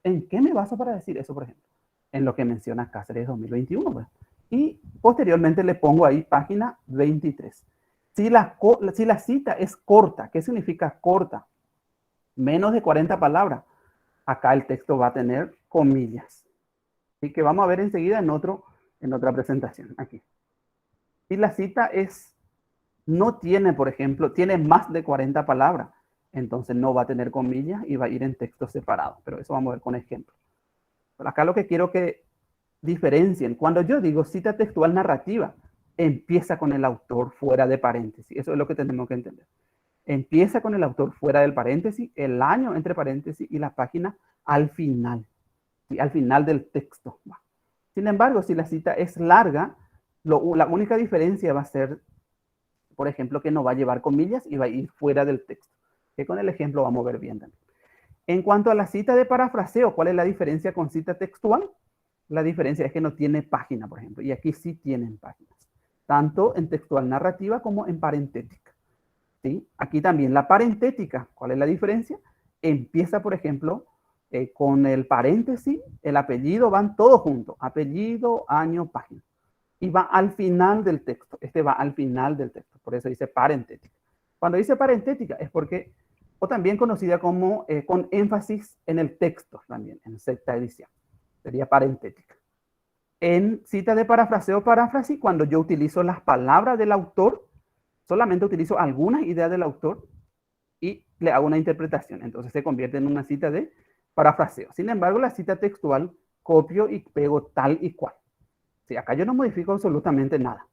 ¿En qué me baso para decir eso, por ejemplo? En lo que menciona Cáceres 2021. Pues. Y posteriormente le pongo ahí página 23. Si la cita es corta, ¿qué significa corta? Menos de 40 palabras. Acá el texto va a tener comillas. Así que vamos a ver enseguida en otra presentación. Aquí. Si la cita no tiene, por ejemplo, tiene más de 40 palabras, entonces no va a tener comillas y va a ir en texto separado. Pero eso vamos a ver con ejemplos. Pero acá lo que quiero que diferencien, cuando yo digo cita textual narrativa, empieza con el autor fuera de paréntesis. Eso es lo que tenemos que entender. Empieza con el autor fuera del paréntesis, el año entre paréntesis y la página al final. ¿Sí? Al final del texto. Sin embargo, si la cita es larga, la única diferencia va a ser, por ejemplo, que no va a llevar comillas y va a ir fuera del texto. Que con el ejemplo vamos a ver bien también. En cuanto a la cita de parafraseo, ¿cuál es la diferencia con cita textual? La diferencia es que no tiene página, por ejemplo, y aquí sí tienen páginas, tanto en textual narrativa como en parentética. ¿Sí? Aquí también la parentética, ¿cuál es la diferencia? Empieza, por ejemplo, con el paréntesis, el apellido, van todos juntos, apellido, año, página, y va al final del texto, este va al final del texto, por eso dice parentética. Cuando dice parentética es porque, o también conocida como con énfasis en el texto, también, en sexta edición. Sería parentética. En cita de parafraseo o paráfrasis, cuando yo utilizo las palabras del autor, solamente utilizo algunas ideas del autor y le hago una interpretación. Entonces se convierte en una cita de parafraseo. Sin embargo, la cita textual, copio y pego tal y cual. Sí, acá yo no modifico absolutamente nada.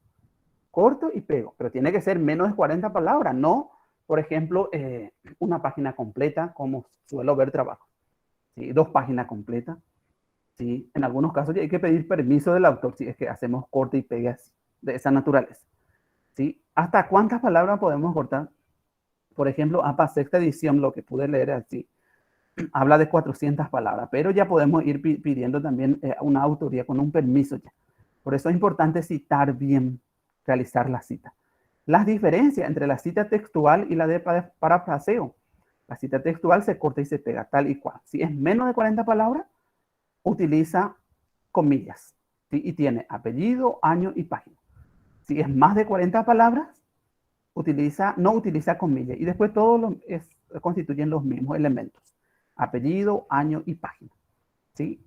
Corto y pego, pero tiene que ser menos de 40 palabras, no, por ejemplo, una página completa, como suelo ver trabajo. ¿Sí? 2 páginas completas. ¿Sí? En algunos casos hay que pedir permiso del autor si es que hacemos corte y pegue así, de esa naturaleza. ¿Sí? ¿Hasta cuántas palabras podemos cortar? Por ejemplo, APA sexta edición, lo que pude leer así, habla de 400 palabras, pero ya podemos ir pidiendo también una autoría con un permiso ya. Por eso es importante citar bien, realizar la cita. Las diferencias entre la cita textual y la de parafraseo. La cita textual se corta y se pega tal y cual. Si es menos de 40 palabras, utiliza comillas, ¿sí? Y tiene apellido, año y página. Si es más de 40 palabras, no utiliza comillas. Y después todos constituyen los mismos elementos. Apellido, año y página. ¿Sí?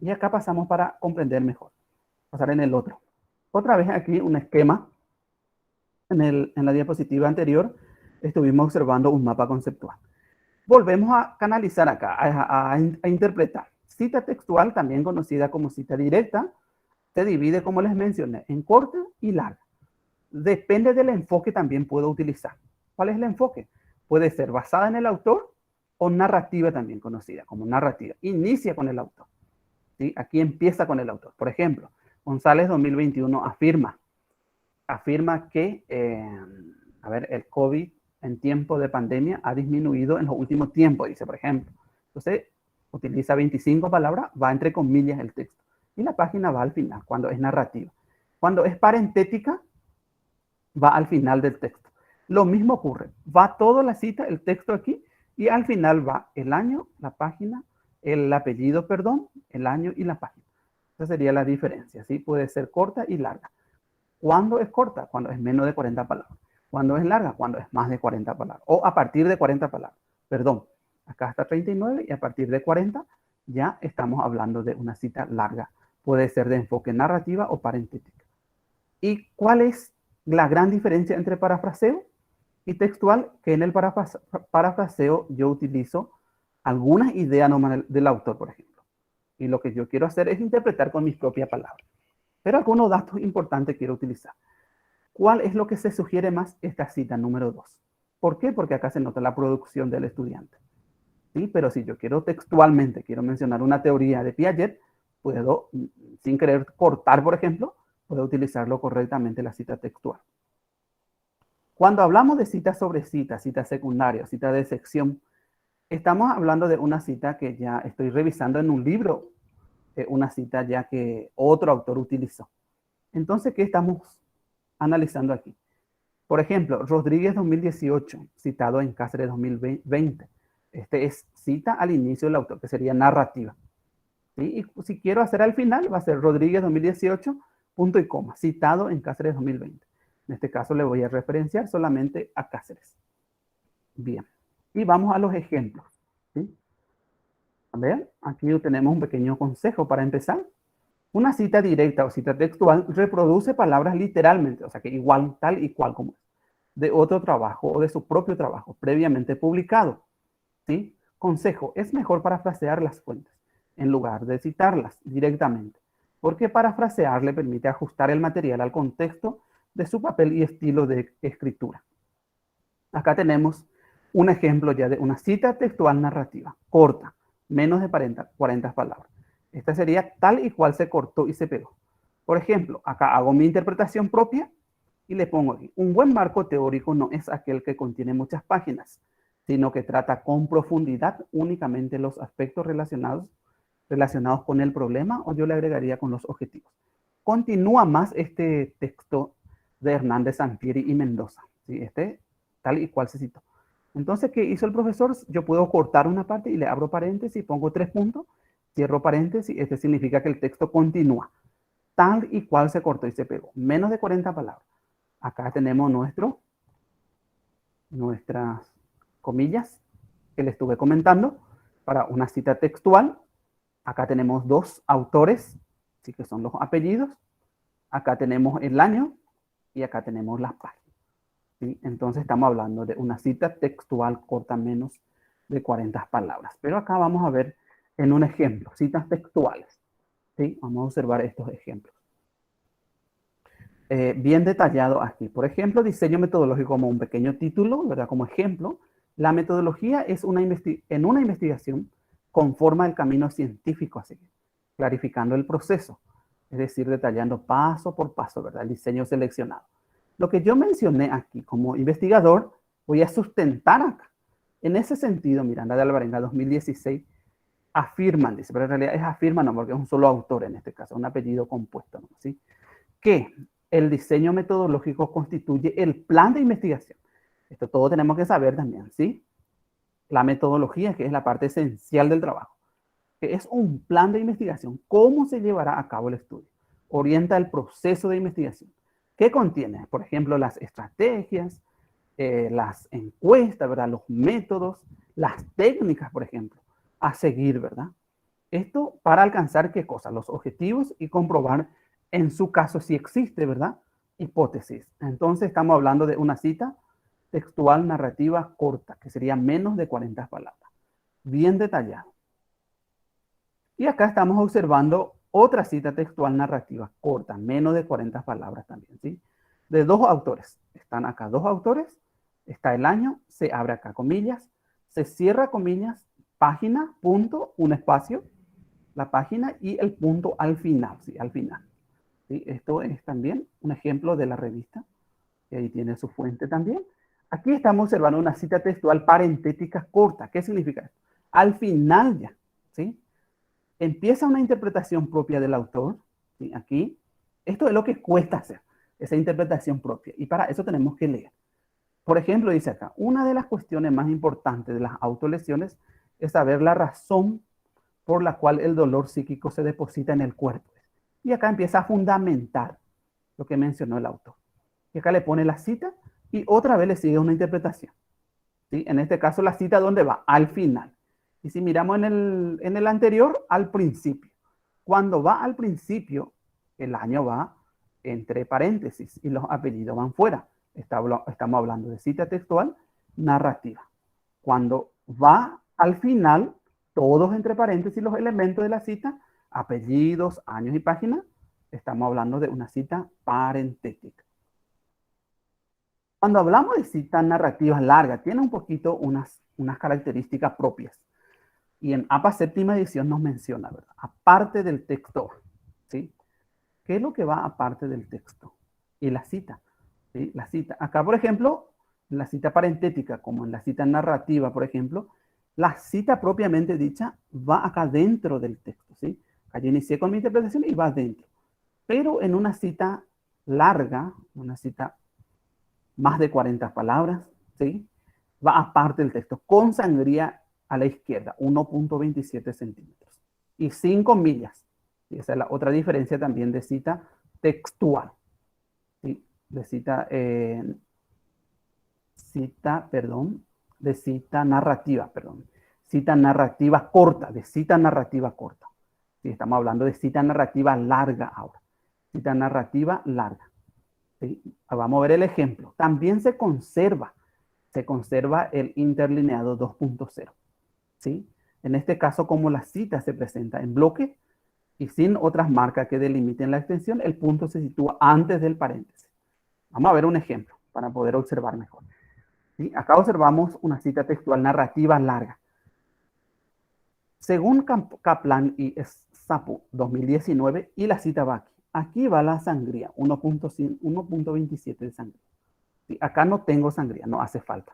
Y acá pasamos para comprender mejor. Pasar en el otro. Otra vez aquí un esquema. En la diapositiva anterior estuvimos observando un mapa conceptual. Volvemos a canalizar acá, a interpretar. Cita textual, también conocida como cita directa, se divide, como les mencioné, en corta y larga. Depende del enfoque también puedo utilizar. ¿Cuál es el enfoque? Puede ser basada en el autor o narrativa también conocida como narrativa. Inicia con el autor. ¿Sí? Aquí empieza con el autor. Por ejemplo, González 2021 afirma que el COVID en tiempo de pandemia ha disminuido en los últimos tiempos, dice, por ejemplo. Entonces, utiliza 25 palabras, va entre comillas el texto. Y la página va al final, cuando es narrativa. Cuando es parentética, va al final del texto. Lo mismo ocurre. Va toda la cita, el texto aquí, y al final va el año, la página, el apellido, perdón, el año y la página. Esa sería la diferencia, ¿sí? Puede ser corta y larga. ¿Cuándo es corta? Cuando es menos de 40 palabras. ¿Cuándo es larga? Cuando es más de 40 palabras. O a partir de 40 palabras. Perdón, acá está 39 y a partir de 40 ya estamos hablando de una cita larga. Puede ser de enfoque narrativa o parentética. ¿Y cuál es la gran diferencia entre parafraseo? Y textual, que en el parafraseo yo utilizo algunas ideas del autor, por ejemplo. Y lo que yo quiero hacer es interpretar con mis propias palabras. Pero algunos datos importantes quiero utilizar. ¿Cuál es lo que se sugiere más? Esta cita número 2. ¿Por qué? Porque acá se nota la producción del estudiante. ¿Sí? Pero si yo quiero textualmente, quiero mencionar una teoría de Piaget, puedo, sin querer cortar, por ejemplo, puedo utilizarlo correctamente la cita textual. Cuando hablamos de cita sobre cita, cita secundaria, cita de sección, estamos hablando de una cita que ya estoy revisando en un libro, una cita ya que otro autor utilizó. Entonces, ¿qué estamos analizando aquí? Por ejemplo, Rodríguez 2018, citado en Cáceres 2020. Este es cita al inicio del autor, que sería narrativa. ¿Sí? Y si quiero hacer al final, va a ser Rodríguez 2018, punto y coma, citado en Cáceres 2020. En este caso le voy a referenciar solamente a Cáceres. Bien. Y vamos a los ejemplos. ¿Sí? A ver, aquí tenemos un pequeño consejo para empezar. Una cita directa o cita textual reproduce palabras literalmente, o sea que igual, tal y cual como es, de otro trabajo o de su propio trabajo previamente publicado. ¿Sí? Consejo, es mejor parafrasear las fuentes en lugar de citarlas directamente, porque parafrasear le permite ajustar el material al contexto de su papel y estilo de escritura. Acá tenemos un ejemplo ya de una cita textual narrativa, corta, menos de 40 palabras. Esta sería tal y cual se cortó y se pegó. Por ejemplo, acá hago mi interpretación propia y le pongo aquí, un buen marco teórico no es aquel que contiene muchas páginas, sino que trata con profundidad únicamente los aspectos relacionados con el problema, o yo le agregaría con los objetivos. Continúa más este texto de Hernández Sampieri y Mendoza, ¿sí? Este tal y cual se citó. Entonces, ¿qué hizo el profesor? Yo puedo cortar una parte y le abro paréntesis, pongo 3 puntos, cierro paréntesis, este significa que el texto continúa, tal y cual se cortó y se pegó, menos de 40 palabras. Acá tenemos nuestras comillas que le estuve comentando para una cita textual. Acá tenemos 2 autores, sí, que son los apellidos. Acá tenemos el año y acá tenemos las páginas. ¿Sí? Entonces estamos hablando de una cita textual corta menos de 40 palabras. Pero acá vamos a ver en un ejemplo, citas textuales. ¿Sí? Vamos a observar estos ejemplos. Bien detallado aquí. Por ejemplo, diseño metodológico como un pequeño título, ¿verdad? Como ejemplo, la metodología es en una investigación conforma el camino científico a seguir, clarificando el proceso, es decir, detallando paso por paso, ¿verdad? El diseño seleccionado. Lo que yo mencioné aquí como investigador, voy a sustentar acá. En ese sentido, Miranda de Alvarenga 2016 afirman, dice, pero en realidad es afirman, no, porque es un solo autor en este caso, un apellido compuesto, ¿no? ¿Sí? Que el diseño metodológico constituye el plan de investigación. Esto todo tenemos que saber también, ¿sí? La metodología, que es la parte esencial del trabajo, que es un plan de investigación. ¿Cómo se llevará a cabo el estudio? Orienta el proceso de investigación. ¿Qué contiene? Por ejemplo, las estrategias, las encuestas, ¿verdad? Los métodos, las técnicas, por ejemplo, a seguir, ¿verdad? Esto para alcanzar, ¿qué cosa? Los objetivos y comprobar, en su caso, si existe, ¿verdad? Hipótesis. Entonces, estamos hablando de una cita textual narrativa corta, que sería menos de 40 palabras. Bien detallado. Y acá estamos observando otra cita textual narrativa corta, menos de 40 palabras también, ¿sí? De 2 autores. Están acá 2 autores, está el año, se abre acá comillas, se cierra comillas, página, punto, un espacio, la página y el punto al final, ¿sí? Al final. ¿Sí? Esto es también un ejemplo de la revista, que ahí tiene su fuente también. Aquí estamos observando una cita textual parentética corta. ¿Qué significa esto? Al final ya, ¿sí? Empieza una interpretación propia del autor, ¿sí? Aquí, esto es lo que cuesta hacer, esa interpretación propia. Y para eso tenemos que leer. Por ejemplo, dice acá, una de las cuestiones más importantes de las autolesiones es saber la razón por la cual el dolor psíquico se deposita en el cuerpo. Y acá empieza a fundamentar lo que mencionó el autor. Y acá le pone la cita y otra vez le sigue una interpretación. ¿Sí? En este caso, la cita, ¿dónde va? Al final. Y si miramos en el anterior, al principio. Cuando va al principio, el año va entre paréntesis y los apellidos van fuera. estamos hablando de cita textual narrativa. Cuando va al final, todos entre paréntesis los elementos de la cita, apellidos, años y páginas, estamos hablando de una cita parentética. Cuando hablamos de citas narrativas largas, tiene un poquito unas características propias. Y en APA séptima edición nos menciona, ¿verdad? Aparte del texto, ¿sí? ¿Qué es lo que va aparte del texto? Y la cita, ¿sí? La cita. Acá, por ejemplo, en la cita parentética, como en la cita narrativa, por ejemplo, la cita propiamente dicha va acá dentro del texto, ¿sí? Allí inicié con mi interpretación y va dentro. Pero en una cita larga, una cita más de 40 palabras, ¿sí? Va aparte del texto, con sangría a la izquierda, 1.27 centímetros. Y 5 millas. Y esa es la otra diferencia también de cita textual. ¿Sí? De cita narrativa, perdón. Cita narrativa corta, de cita narrativa corta. ¿Sí? Estamos hablando de cita narrativa larga ahora. Cita narrativa larga. ¿Sí? Vamos a ver el ejemplo. También se conserva el interlineado 2.0. ¿Sí? En este caso, como la cita se presenta en bloque y sin otras marcas que delimiten la extensión, el punto se sitúa antes del paréntesis. Vamos a ver un ejemplo para poder observar mejor. ¿Sí? Acá observamos una cita textual narrativa larga. Según Kaplan y Sapu 2019, y la cita va aquí. Aquí va la sangría, 1.27 de sangría. ¿Sí? Acá no tengo sangría, no hace falta.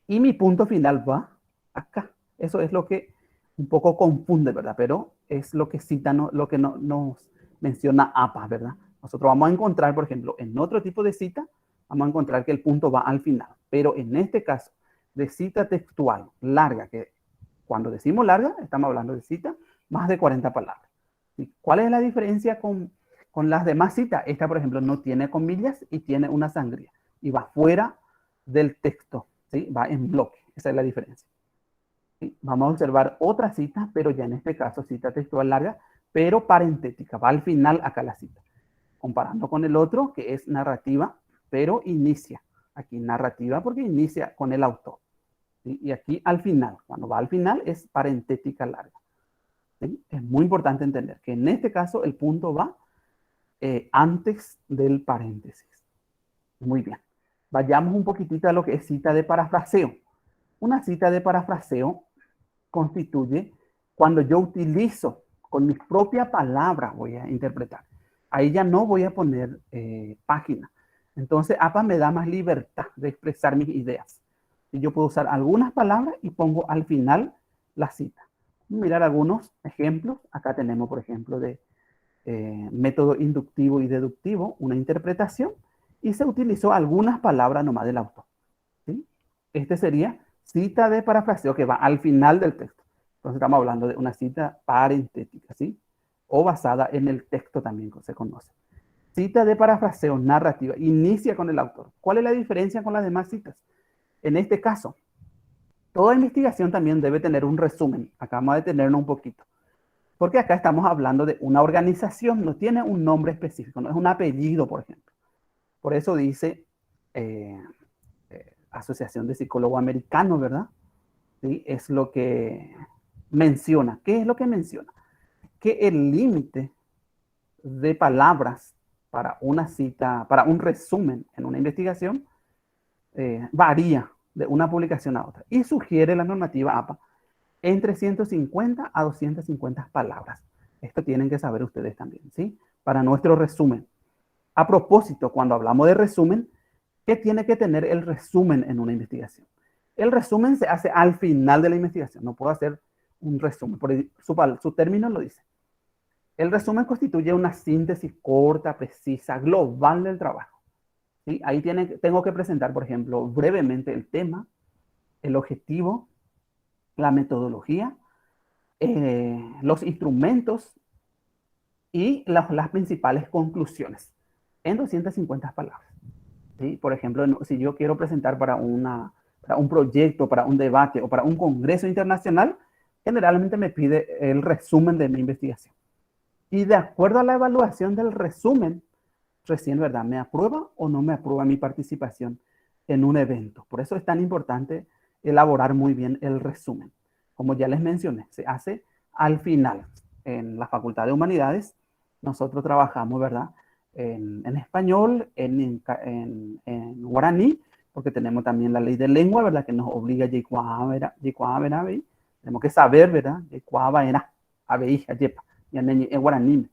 Y mi punto final va acá. Eso es lo que un poco confunde, ¿verdad? Pero es lo que cita, lo que nos menciona APA, ¿verdad? Nosotros vamos a encontrar, por ejemplo, en otro tipo de cita, vamos a encontrar que el punto va al final. Pero en este caso, de cita textual larga, que cuando decimos larga, estamos hablando de cita más de 40 palabras. ¿Y cuál es la diferencia con las demás citas? Esta, por ejemplo, no tiene comillas y tiene una sangría. Y va fuera del texto, ¿sí? Va en bloque. Esa es la diferencia. ¿Sí? Vamos a observar otra cita, pero ya en este caso cita textual larga, pero parentética. Va al final acá la cita. Comparando con el otro, que es narrativa, pero inicia. Aquí narrativa porque inicia con el autor. ¿Sí? Y aquí al final, cuando va al final, es parentética larga. ¿Sí? Es muy importante entender que en este caso el punto va antes del paréntesis. Muy bien. Vayamos un poquitito a lo que es cita de parafraseo. Una cita de parafraseo constituye cuando yo utilizo con mis propias palabras, voy a interpretar. Ahí ya no voy a poner página. Entonces, APA me da más libertad de expresar mis ideas. Y yo puedo usar algunas palabras y pongo al final la cita. Mirar algunos ejemplos. Acá tenemos, por ejemplo, de método inductivo y deductivo, una interpretación, y se utilizó algunas palabras nomás del autor. ¿Sí? Este sería cita de parafraseo que va al final del texto. Entonces estamos hablando de una cita parentética, ¿sí? O basada en el texto también se conoce. Cita de parafraseo narrativa, inicia con el autor. ¿Cuál es la diferencia con las demás citas? En este caso, toda investigación también debe tener un resumen. Acá vamos a detenernos un poquito. Porque acá estamos hablando de una organización, no tiene un nombre específico, no es un apellido, por ejemplo. Por eso dice Asociación de Psicólogos Americanos, ¿verdad? ¿Sí? Es lo que menciona. ¿Qué es lo que menciona? Que el límite de palabras para una cita, para un resumen en una investigación, varía de una publicación a otra. Y sugiere la normativa APA entre 150 a 250 palabras. Esto tienen que saber ustedes también, ¿sí? Para nuestro resumen. A propósito, cuando hablamos de resumen, ¿qué tiene que tener el resumen en una investigación? El resumen se hace al final de la investigación. No puedo hacer un resumen. Por su término lo dice. El resumen constituye una síntesis corta, precisa, global del trabajo. ¿Sí? Ahí tengo que presentar, por ejemplo, brevemente el tema, el objetivo, la metodología, los instrumentos y las principales conclusiones en 250 palabras. ¿Sí? Por ejemplo, si yo quiero presentar para un proyecto, para un debate o para un congreso internacional, generalmente me pide el resumen de mi investigación. Y de acuerdo a la evaluación del resumen, recién, ¿verdad? ¿Me aprueba o no me aprueba mi participación en un evento? Por eso es tan importante elaborar muy bien el resumen. Como ya les mencioné, se hace al final. En la Facultad de Humanidades, nosotros trabajamos, ¿verdad? En español, en guaraní, porque tenemos también la ley de lengua, ¿verdad? Que nos obliga a tenemos que saber, ¿verdad? En guaraní.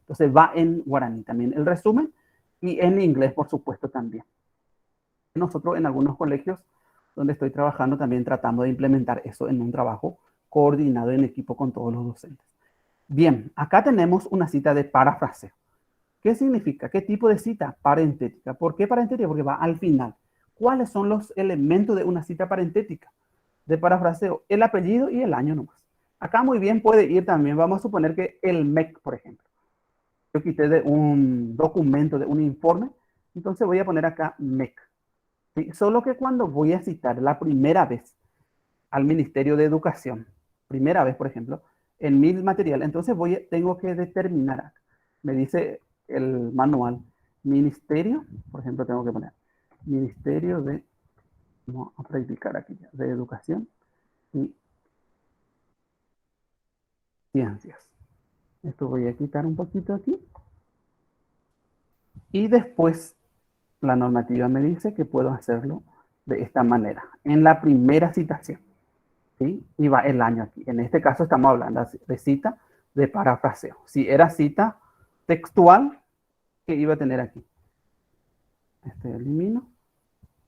Entonces va en guaraní también el resumen y en inglés, por supuesto, también. Nosotros en algunos colegios donde estoy trabajando también tratamos de implementar eso en un trabajo coordinado en equipo con todos los docentes. Bien, acá tenemos una cita de parafraseo. ¿Qué significa? ¿Qué tipo de cita? Parentética. ¿Por qué parentética? Porque va al final. ¿Cuáles son los elementos de una cita parentética? De parafraseo, el apellido y el año nomás. Acá muy bien puede ir también, vamos a suponer que el MEC, por ejemplo. Yo quité de un documento, de un informe, entonces voy a poner acá MEC. ¿Sí? Solo que cuando voy a citar la primera vez al Ministerio de Educación, primera vez, por ejemplo, en mi material, entonces tengo que determinar acá. Me dice el manual, ministerio, por ejemplo, tengo que poner Ministerio de, vamos a practicar aquí ya, de Educación y Ciencias. Esto voy a quitar un poquito aquí. Y después la normativa me dice que puedo hacerlo de esta manera. En la primera citación, ¿sí? Y va el año aquí. En este caso estamos hablando de cita de parafraseo. Si era cita textual, ¿qué iba a tener aquí? Elimino.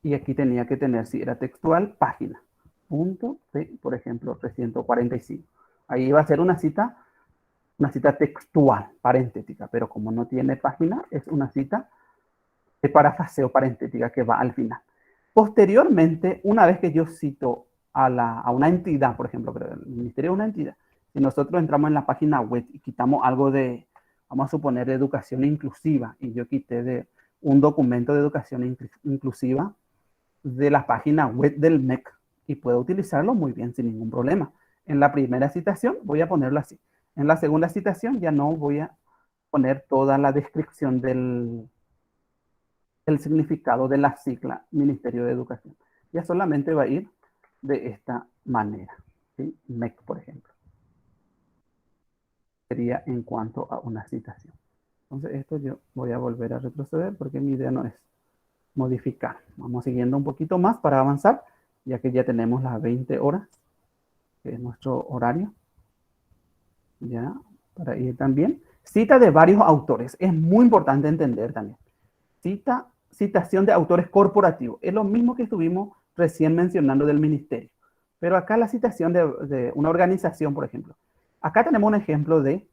Y aquí tenía que tener, si era textual, página. Punto, ¿sí? Por ejemplo, 345. Ahí iba a ser una cita textual, parentética, pero como no tiene página, es una cita de parafraseo parentética que va al final. Posteriormente, una vez que yo cito a una entidad, por ejemplo, el ministerio es una entidad, si nosotros entramos en la página web y quitamos algo de, vamos a suponer, de educación inclusiva, y yo quité de un documento de educación inclusiva de la página web del MEC, y puedo utilizarlo muy bien sin ningún problema. En la primera citación voy a ponerlo así. En la segunda citación ya no voy a poner toda la descripción del significado de la sigla Ministerio de Educación. Ya solamente va a ir de esta manera. ¿Sí? MEC, por ejemplo. Sería en cuanto a una citación. Entonces esto yo voy a volver a retroceder porque mi idea no es modificar. Vamos siguiendo un poquito más para avanzar, ya que ya tenemos las 20 horas, que es nuestro horario. Ya, para ir también. Cita de varios autores. Es muy importante entender también. Citación de autores corporativos. Es lo mismo que estuvimos recién mencionando del ministerio. Pero acá la citación de una organización, por ejemplo. Acá tenemos un ejemplo de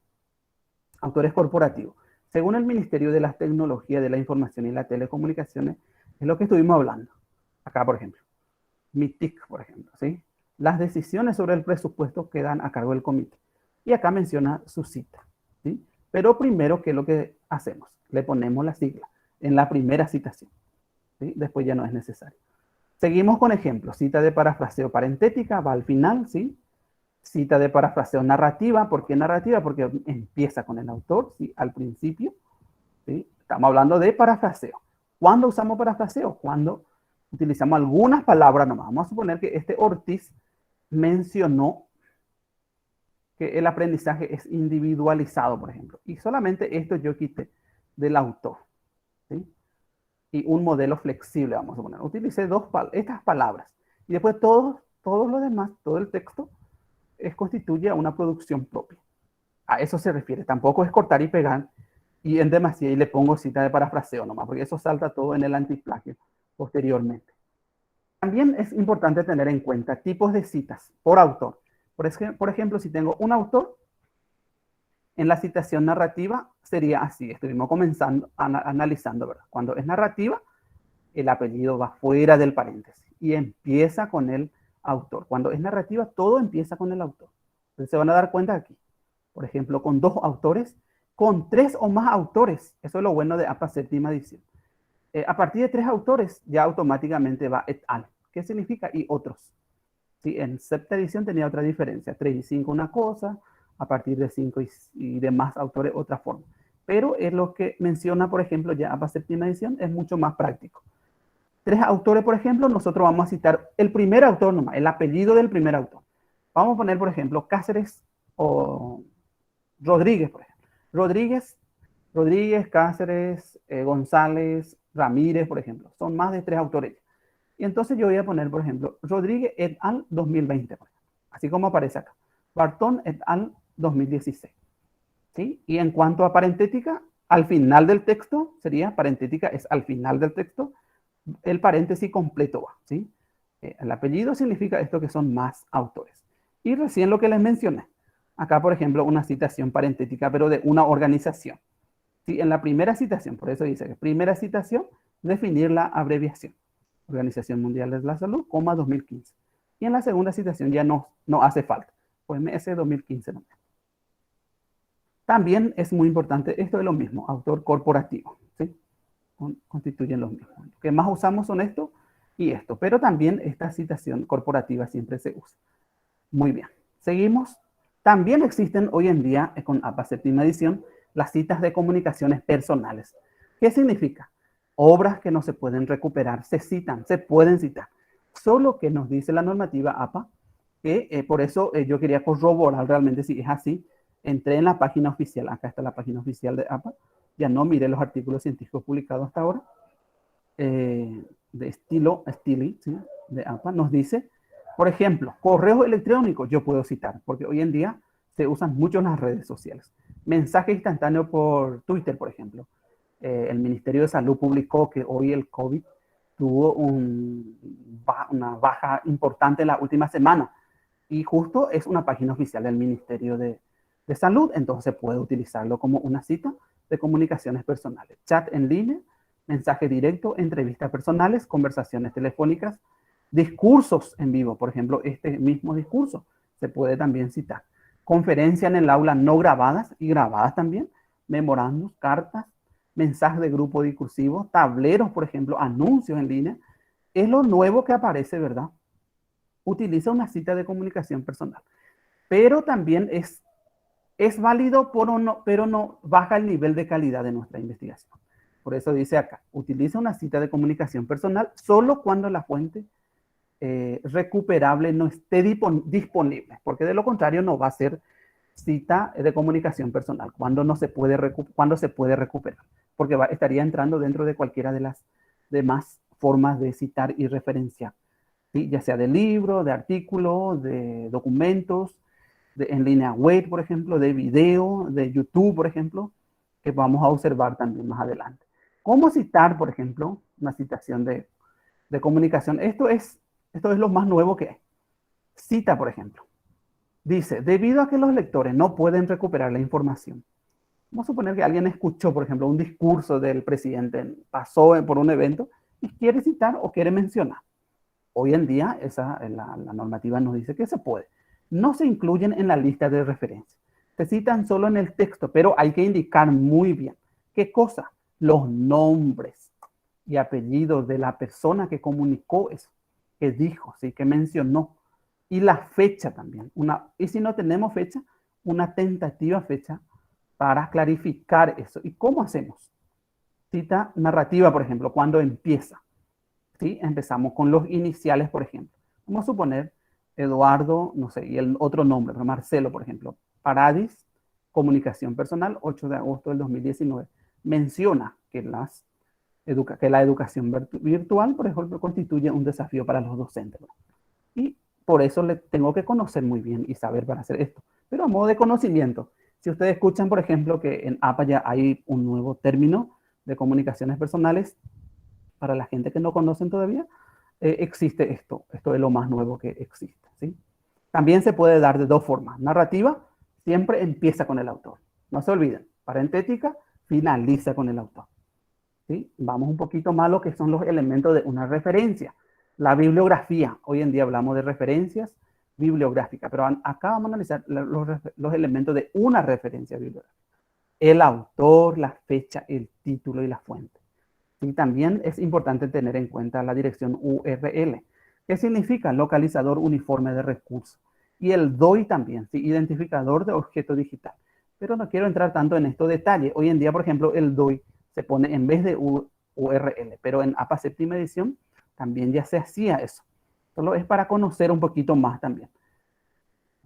autores corporativos. Según el Ministerio de las Tecnologías de la Información y las Telecomunicaciones, es lo que estuvimos hablando. Acá, por ejemplo. MITIC, por ejemplo. ¿Sí? Las decisiones sobre el presupuesto quedan a cargo del comité. Y acá menciona su cita. ¿Sí? Pero primero, ¿qué es lo que hacemos? Le ponemos la sigla en la primera citación. ¿Sí? Después ya no es necesario. Seguimos con ejemplos. Cita de parafraseo parentética, va al final, ¿sí? Cita de parafraseo narrativa. ¿Por qué narrativa? Porque empieza con el autor, ¿sí? Al principio, ¿sí? Estamos hablando de parafraseo. ¿Cuándo usamos parafraseo? Cuando utilizamos algunas palabras nomás. Vamos a suponer que Ortiz mencionó que el aprendizaje es individualizado, por ejemplo. Y solamente esto yo quité del autor. ¿Sí? Y un modelo flexible, vamos a poner. Utilicé estas palabras. Y después todos los demás, todo el texto, constituye una producción propia. A eso se refiere. Tampoco es cortar y pegar y en demasía y le pongo cita de parafraseo nomás, porque eso salta todo en el antiplagio posteriormente. También es importante tener en cuenta tipos de citas por autor. Por ejemplo, si tengo un autor, en la citación narrativa sería así. Estuvimos comenzando, analizando, ¿verdad? Cuando es narrativa, el apellido va fuera del paréntesis y empieza con el autor. Cuando es narrativa, todo empieza con el autor. Entonces se van a dar cuenta aquí. Por ejemplo, con 2 autores, con 3 o más autores. Eso es lo bueno de APA séptima edición. A partir de 3 autores, ya automáticamente va et al. ¿Qué significa? Y otros. ¿Sí? En sexta edición tenía otra diferencia. 3 y 5 una cosa, a partir de 5 y demás autores otra forma. Pero es lo que menciona, por ejemplo, ya APA séptima edición, es mucho más práctico. 3 autores, por ejemplo, nosotros vamos a citar el primer autor nomás, el apellido del primer autor. Vamos a poner, por ejemplo, Cáceres o Rodríguez, por ejemplo. Rodríguez, Cáceres, González, Ramírez, por ejemplo. Son más de 3 autores. Y entonces yo voy a poner, por ejemplo, Rodríguez et al. 2020, por ejemplo, así como aparece acá. Bartón et al. 2016. ¿Sí? Y en cuanto a parentética, al final del texto, sería parentética, es al final del texto, el paréntesis completo va, ¿sí? El apellido significa esto que son más autores. Y recién lo que les mencioné, acá por ejemplo una citación parentética, pero de una organización. ¿Sí? En la primera citación, por eso dice que primera citación, definir la abreviación. Organización Mundial de la Salud, 2015. Y en la segunda citación ya no hace falta, pues MS 2015 no. También es muy importante, esto es lo mismo, autor corporativo, ¿sí? Constituyen los mismos. Lo que más usamos son esto y esto, pero también esta citación corporativa siempre se usa. Muy bien, seguimos. También existen hoy en día, con APA séptima edición, las citas de comunicaciones personales. ¿Qué significa? Obras que no se pueden recuperar, se citan, se pueden citar. Solo que nos dice la normativa APA, que por eso yo quería corroborar realmente si es así. Entré en la página oficial, acá está la página oficial de APA, ya no miré los artículos científicos publicados hasta ahora, de Stili, ¿sí? De APA, nos dice, por ejemplo, correos electrónicos yo puedo citar, porque hoy en día se usan mucho en las redes sociales. Mensaje instantáneo por Twitter, por ejemplo. El Ministerio de Salud publicó que hoy el COVID tuvo una baja importante en la última semana, y justo es una página oficial del Ministerio de Salud, entonces puede utilizarlo como una cita de comunicaciones personales. Chat en línea, mensaje directo, entrevistas personales, conversaciones telefónicas, discursos en vivo. Por ejemplo, este mismo discurso se puede también citar. Conferencias en el aula no grabadas y grabadas también, memorandos, cartas, mensajes de grupo discursivo, tableros, por ejemplo, anuncios en línea. Es lo nuevo que aparece, ¿verdad? Utiliza una cita de comunicación personal. Pero también es válido, pero no baja el nivel de calidad de nuestra investigación. Por eso dice acá, utiliza una cita de comunicación personal solo cuando la fuente recuperable no esté disponible, porque de lo contrario no va a ser cita de comunicación personal, cuando se puede recuperar, porque estaría entrando dentro de cualquiera de las demás formas de citar y referenciar, ¿sí? Ya sea de libro, de artículo, de documentos, en línea web, por ejemplo, de video, de YouTube, por ejemplo, que vamos a observar también más adelante. ¿Cómo citar, por ejemplo, una citación de comunicación? Esto es lo más nuevo que hay. Cita, por ejemplo. Dice, debido a que los lectores no pueden recuperar la información. Vamos a suponer que alguien escuchó, por ejemplo, un discurso del presidente, pasó por un evento y quiere citar o quiere mencionar. Hoy en día la normativa nos dice que se puede. No se incluyen en la lista de referencia. Se citan solo en el texto, pero hay que indicar muy bien. ¿Qué cosa? Los nombres y apellidos de la persona que comunicó eso, que dijo, ¿sí? Que mencionó. Y la fecha también. Y si no tenemos fecha, una tentativa fecha para clarificar eso. ¿Y cómo hacemos? Cita narrativa, por ejemplo, cuando empieza. ¿Sí? Empezamos con los iniciales, por ejemplo. Vamos a suponer Eduardo, no sé, y el otro nombre, Marcelo, por ejemplo. Paradis, comunicación personal, 8 de agosto del 2019. Menciona que la educación virtual, por ejemplo, constituye un desafío para los docentes, ¿no? Y por eso le tengo que conocer muy bien y saber para hacer esto. Pero a modo de conocimiento, si ustedes escuchan, por ejemplo, que en APA ya hay un nuevo término de comunicaciones personales, para la gente que no conocen todavía, existe esto. Esto es lo más nuevo que existe, ¿sí? También se puede dar de dos formas. Narrativa siempre empieza con el autor. No se olviden. Parentética finaliza con el autor, ¿sí? Vamos un poquito más a lo que son los elementos de una referencia. La bibliografía. Hoy en día hablamos de referencias bibliográficas, pero acá vamos a analizar los elementos de una referencia bibliográfica. El autor, la fecha, el título y la fuente. Y también es importante tener en cuenta la dirección URL, que significa localizador uniforme de recursos. y el DOI también, ¿sí? Identificador de objeto digital. Pero no quiero entrar tanto en estos detalles. Hoy en día, por ejemplo, el DOI se pone en vez de URL, pero en APA séptima edición también ya se hacía eso. Solo es para conocer un poquito más también.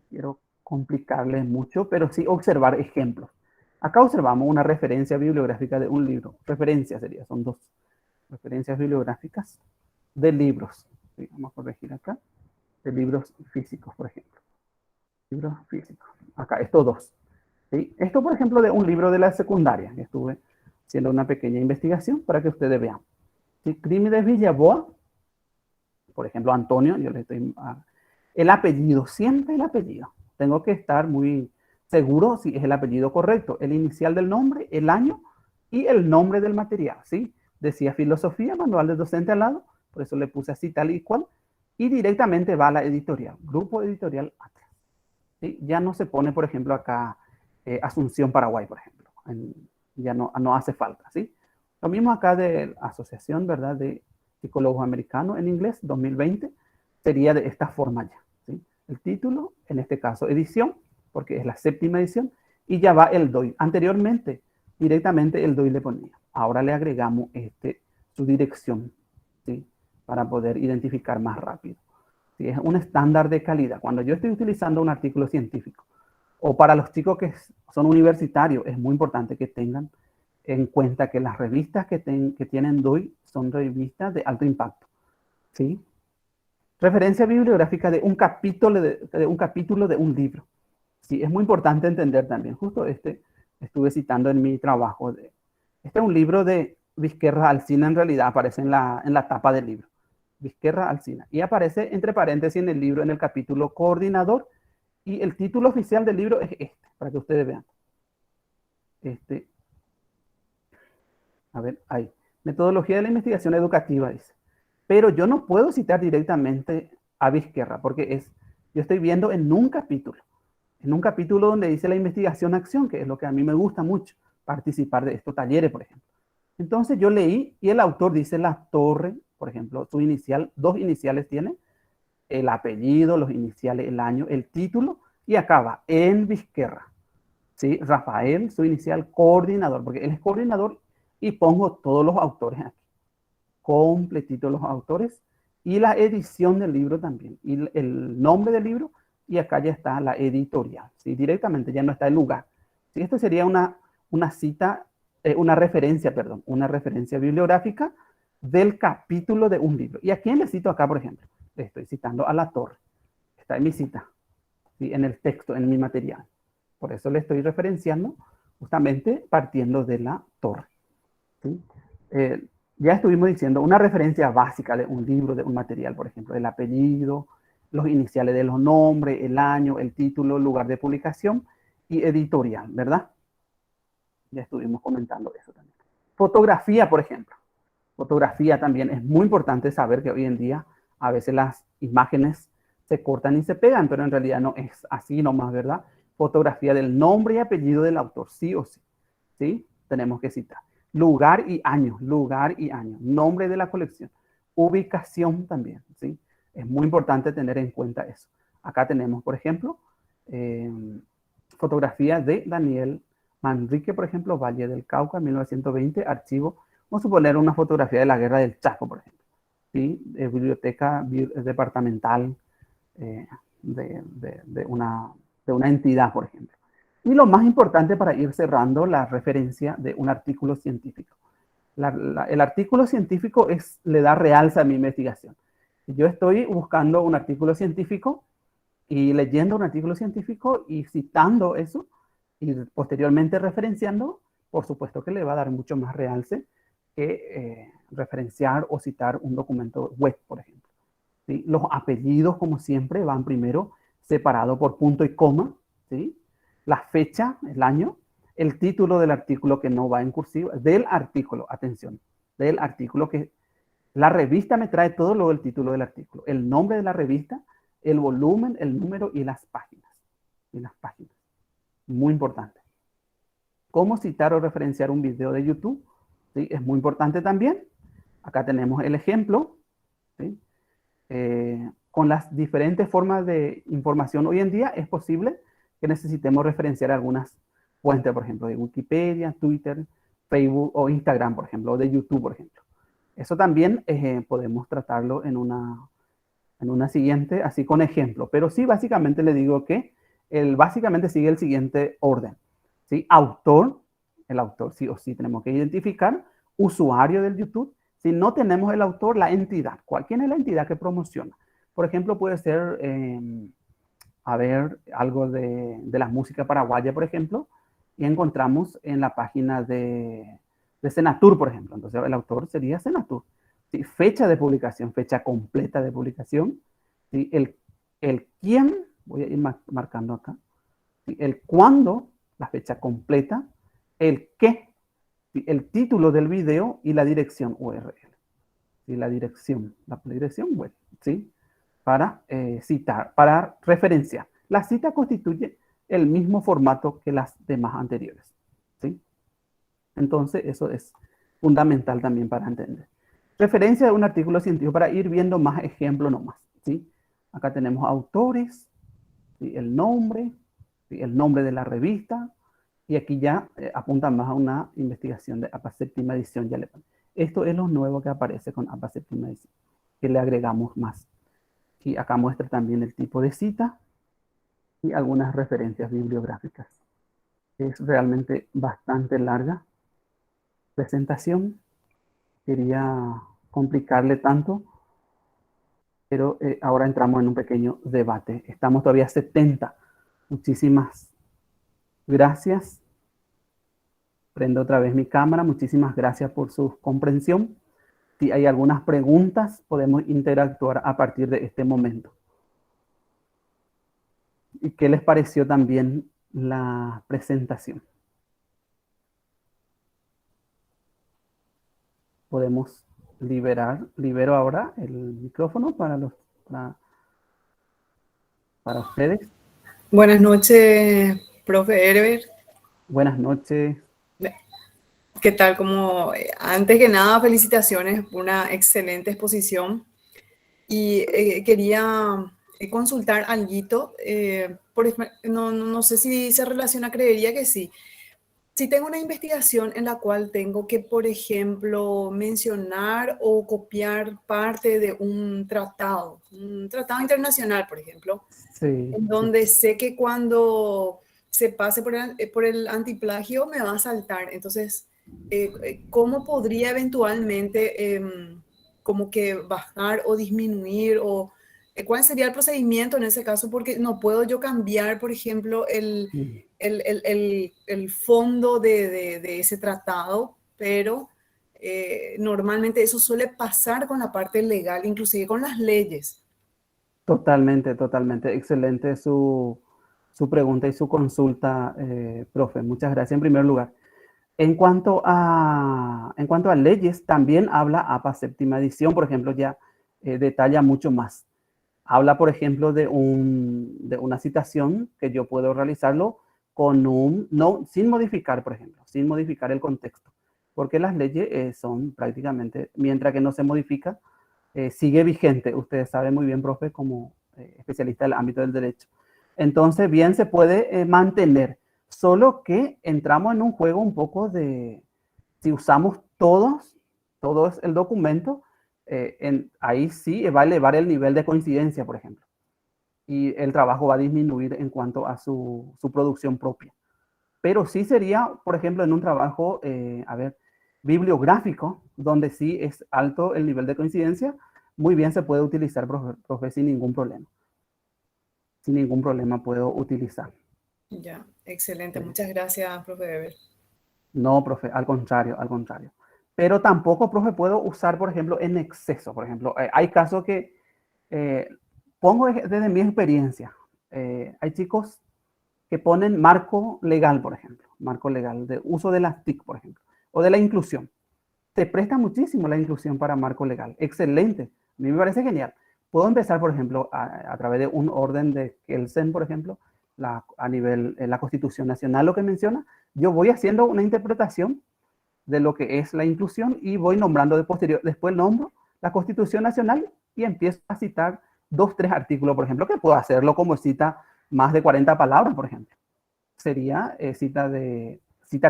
Quiero complicarles mucho, pero sí observar ejemplos. Acá observamos una referencia bibliográfica de un libro. Referencia sería, son dos referencias bibliográficas de libros. Sí, vamos a corregir acá. De libros físicos, por ejemplo. Libros físicos. Acá, estos dos. ¿Sí? Esto, por ejemplo, de un libro de la secundaria. Estuve haciendo una pequeña investigación para que ustedes vean. ¿Sí? Crímenes Villaboa. Por ejemplo, Antonio, yo le estoy... el apellido, siempre el apellido. Tengo que estar muy seguro si es el apellido correcto. El inicial del nombre, el año y el nombre del material, ¿sí? Decía filosofía, manual de docente al lado, por eso le puse así tal y cual. Y directamente va a la editorial, grupo editorial Atlas. ¿Sí? Ya no se pone, por ejemplo, acá Asunción, Paraguay, por ejemplo. Ya no hace falta, ¿sí? Lo mismo acá de la Asociación, ¿verdad? De Psicólogos Americanos en inglés, 2020, sería de esta forma ya, ¿sí? El título, en este caso, edición, porque es la séptima edición, y ya va el DOI. Anteriormente, directamente el DOI le ponía. Ahora le agregamos su dirección, ¿sí? Para poder identificar más rápido. ¿Sí? Es un estándar de calidad. Cuando yo estoy utilizando un artículo científico, o para los chicos que son universitarios, es muy importante que tengan en cuenta que las revistas que tienen DOI son revistas de alto impacto, ¿sí? Referencia bibliográfica de un capítulo de un libro. Sí, es muy importante entender también. Justo estuve citando en mi trabajo. Este es un libro de Vizquerra Alsina, en realidad aparece en la tapa del libro. Vizquerra Alsina. Y aparece entre paréntesis en el libro, en el capítulo coordinador. Y el título oficial del libro es para que ustedes vean. A ver, ahí. Metodología de la investigación educativa, dice. Pero yo no puedo citar directamente a Vizquerra, porque yo estoy viendo en un capítulo donde dice la investigación-acción, que es lo que a mí me gusta mucho, participar de estos talleres, por ejemplo. Entonces yo leí y el autor dice La Torre, por ejemplo, su inicial, dos iniciales tiene, el apellido, los iniciales, el año, el título, y acaba en Vizquerra. ¿Sí? Rafael, su inicial coordinador, porque él es coordinador y pongo todos los autores aquí. Completito los autores y la edición del libro también. Y el nombre del libro y acá ya está la editorial. ¿Sí? Directamente ya no está el lugar. ¿Sí? Esto sería una referencia bibliográfica del capítulo de un libro. ¿Y a quién le cito acá, por ejemplo? Le estoy citando a La Torre. Está en mi cita, ¿sí? En el texto, en mi material. Por eso le estoy referenciando justamente partiendo de La Torre. ¿Sí? Ya estuvimos diciendo una referencia básica de un libro, de un material, por ejemplo, el apellido, los iniciales de los nombres, el año, el título, lugar de publicación y editorial, ¿verdad? Ya estuvimos comentando eso también. Fotografía, por ejemplo. Fotografía también es muy importante saber que hoy en día a veces las imágenes se cortan y se pegan, pero en realidad no es así nomás, ¿verdad? Fotografía del nombre y apellido del autor, sí o sí. ¿Sí? Tenemos que citar. Lugar y año, nombre de la colección, ubicación también, ¿sí? Es muy importante tener en cuenta eso. Acá tenemos, por ejemplo, fotografía de Daniel Manrique, por ejemplo, Valle del Cauca, 1920, archivo. Vamos a suponer una fotografía de la Guerra del Chaco, por ejemplo, ¿sí? Biblioteca departamental de una entidad, por ejemplo. Y lo más importante para ir cerrando, la referencia de un artículo científico. El artículo científico le da realza a mi investigación. Si yo estoy buscando un artículo científico y leyendo un artículo científico y citando eso y posteriormente referenciando, por supuesto que le va a dar mucho más realce que referenciar o citar un documento web, por ejemplo. ¿Sí? Los apellidos, como siempre, van primero separados por punto y coma, ¿sí? La fecha, el año, el título del artículo que no va en cursiva, del artículo, atención, del artículo que la revista me trae todo luego el título del artículo, el nombre de la revista, el volumen, el número y las páginas. Muy importante. ¿Cómo citar o referenciar un video de YouTube? ¿Sí? Es muy importante también. Acá tenemos el ejemplo, ¿sí? con las diferentes formas de información hoy en día, es posible que necesitemos referenciar algunas fuentes, por ejemplo, de Wikipedia, Twitter, Facebook o Instagram, por ejemplo, o de YouTube, por ejemplo. Eso también podemos tratarlo en una siguiente, así con ejemplo. Pero sí, básicamente le digo que básicamente sigue el siguiente orden. ¿Sí? Autor, el autor sí o sí tenemos que identificar. Usuario del YouTube. Si no tenemos el autor, la entidad. ¿Quién es la entidad que promociona? Por ejemplo, puede ser, algo de la música paraguaya, por ejemplo, y encontramos en la página de Senatur, por ejemplo. Entonces, el autor sería Senatur. ¿Sí? Fecha de publicación, fecha completa de publicación. ¿Sí? El quién, voy a ir marcando acá. ¿Sí? El cuándo, la fecha completa. El qué, ¿sí? El título del video y la dirección URL. ¿Sí? La dirección web, ¿sí? Para citar, para referenciar. La cita constituye el mismo formato que las demás anteriores, ¿sí? Entonces, eso es fundamental también para entender. Referencia de un artículo científico para ir viendo más ejemplos nomás, ¿sí? Acá tenemos autores, ¿sí? El nombre, ¿sí? El nombre de la revista, y aquí ya apunta más a una investigación de APA séptima edición. Esto es lo nuevo que aparece con APA séptima edición, que le agregamos más. Y acá muestra también el tipo de cita y algunas referencias bibliográficas. Es realmente bastante larga presentación. Quería complicarle tanto, pero ahora entramos en un pequeño debate. Estamos todavía a 70. Muchísimas gracias. Prendo otra vez mi cámara. Muchísimas gracias por su comprensión. Si hay algunas preguntas, podemos interactuar a partir de este momento. ¿Y qué les pareció también la presentación? Podemos libero ahora el micrófono para ustedes. Buenas noches, profe Herbert. Buenas noches. ¿Qué tal? Antes que nada, felicitaciones por una excelente exposición. Y quería consultar algo. No sé si se relaciona, creería que sí. Si tengo una investigación en la cual tengo que, por ejemplo, mencionar o copiar parte de un tratado internacional, por ejemplo, Sí, en donde sé que cuando se pase por el antiplagio me va a saltar. Entonces, ¿cómo podría eventualmente como que bajar o disminuir o cuál sería el procedimiento en ese caso? Porque no puedo yo cambiar, por ejemplo, el fondo de ese tratado, pero normalmente eso suele pasar con la parte legal, inclusive con las leyes. totalmente, totalmente. Excelente su pregunta y su consulta, profe. Muchas gracias en primer lugar. En cuanto a leyes, también habla APA séptima edición, por ejemplo, ya detalla mucho más. Habla, por ejemplo, de una citación que yo puedo realizarlo sin modificar, por ejemplo, sin modificar el contexto, porque las leyes son prácticamente, mientras que no se modifica, sigue vigente. Ustedes saben muy bien, profe, como especialista del ámbito del derecho. Entonces, bien se puede mantener, solo que entramos en un juego un poco de, si usamos todo el documento, ahí sí va a elevar el nivel de coincidencia, por ejemplo. Y el trabajo va a disminuir en cuanto a su producción propia. Pero sí sería, por ejemplo, en un trabajo, bibliográfico, donde sí es alto el nivel de coincidencia, muy bien se puede utilizar, profe, sin ningún problema. Sin ningún problema puedo utilizar. Ya, excelente. Sí. Muchas gracias, profe Weber. No, profe, al contrario, al contrario. Pero tampoco, profe, puedo usar, por ejemplo, en exceso. Por ejemplo, hay casos que pongo desde mi experiencia. Hay chicos que ponen marco legal, por ejemplo, marco legal de uso de las TIC, por ejemplo, o de la inclusión. Te presta muchísimo la inclusión para marco legal. Excelente. A mí me parece genial. Puedo empezar, por ejemplo, a través de un orden de Kelsen, por ejemplo, a nivel la Constitución Nacional, lo que menciona. Yo voy haciendo una interpretación de lo que es la inclusión y voy nombrando después nombro la Constitución Nacional y empiezo a citar 2, 3 artículos, por ejemplo, que puedo hacerlo como cita más de 40 palabras, por ejemplo. Sería cita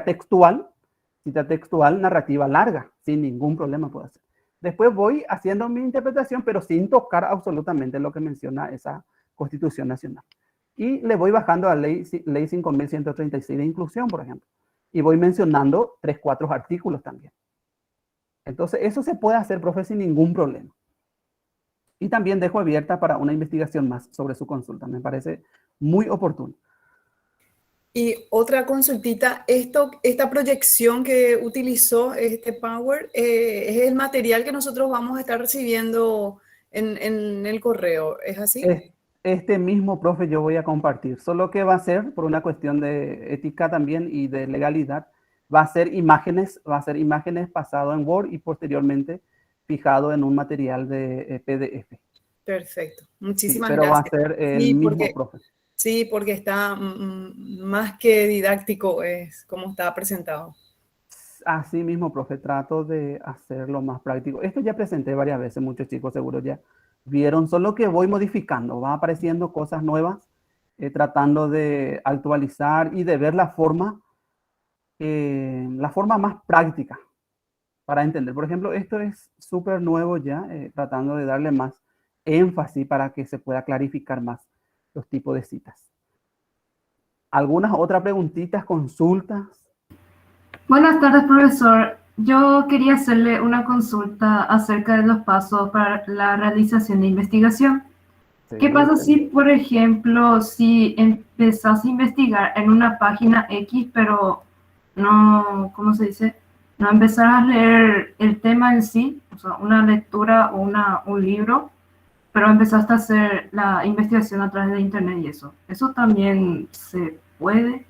textual, narrativa larga, sin ningún problema puedo hacer. Después voy haciendo mi interpretación, pero sin tocar absolutamente lo que menciona esa Constitución Nacional. Y le voy bajando a ley 5.136 de inclusión, por ejemplo. Y voy mencionando 3, 4 artículos también. Entonces, eso se puede hacer, profe, sin ningún problema. Y también dejo abierta para una investigación más sobre su consulta. Me parece muy oportuno. Y otra consultita, esta proyección que utilizó este Power, es el material que nosotros vamos a estar recibiendo en el correo, ¿es así? Este mismo, profe, yo voy a compartir, solo que va a ser, por una cuestión de ética también y de legalidad, va a ser imágenes pasado en Word y posteriormente fijado en un material de PDF. Perfecto, Sí, muchísimas pero gracias. va a ser el Sí, mismo, profe. Sí, porque está más que didáctico, es como está presentado. Así mismo, profe, trato de hacerlo más práctico. Esto ya presenté varias veces, muchos chicos seguro ya vieron, solo que voy modificando, van apareciendo cosas nuevas, tratando de actualizar y de ver la forma más práctica para entender. Por ejemplo, esto es súper nuevo ya, tratando de darle más énfasis para que se pueda clarificar más los tipos de citas. ¿Algunas otras preguntitas, consultas? Buenas tardes, profesor. Yo quería hacerle una consulta acerca de los pasos para la realización de investigación. ¿Qué pasa si, por ejemplo, si empezás a investigar en una página X, pero no, ¿cómo se dice? No empezar a leer el tema en sí, o sea, una lectura o un libro, pero empezaste a hacer la investigación a través de internet y eso? ¿Eso también se puede?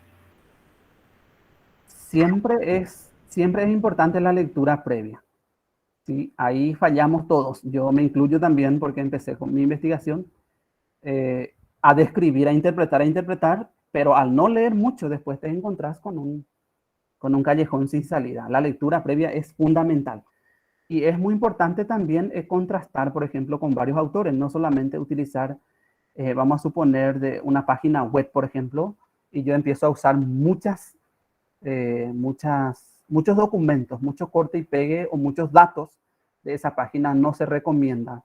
Siempre es importante la lectura previa. ¿Sí? Ahí fallamos todos. Yo me incluyo también porque empecé con mi investigación a describir, a interpretar, pero al no leer mucho, después te encontrás con un callejón sin salida. La lectura previa es fundamental. Y es muy importante también contrastar, por ejemplo, con varios autores, no solamente utilizar, vamos a suponer, de una página web, por ejemplo, y yo empiezo a usar muchos documentos, mucho corte y pegue o muchos datos de esa página no se recomienda,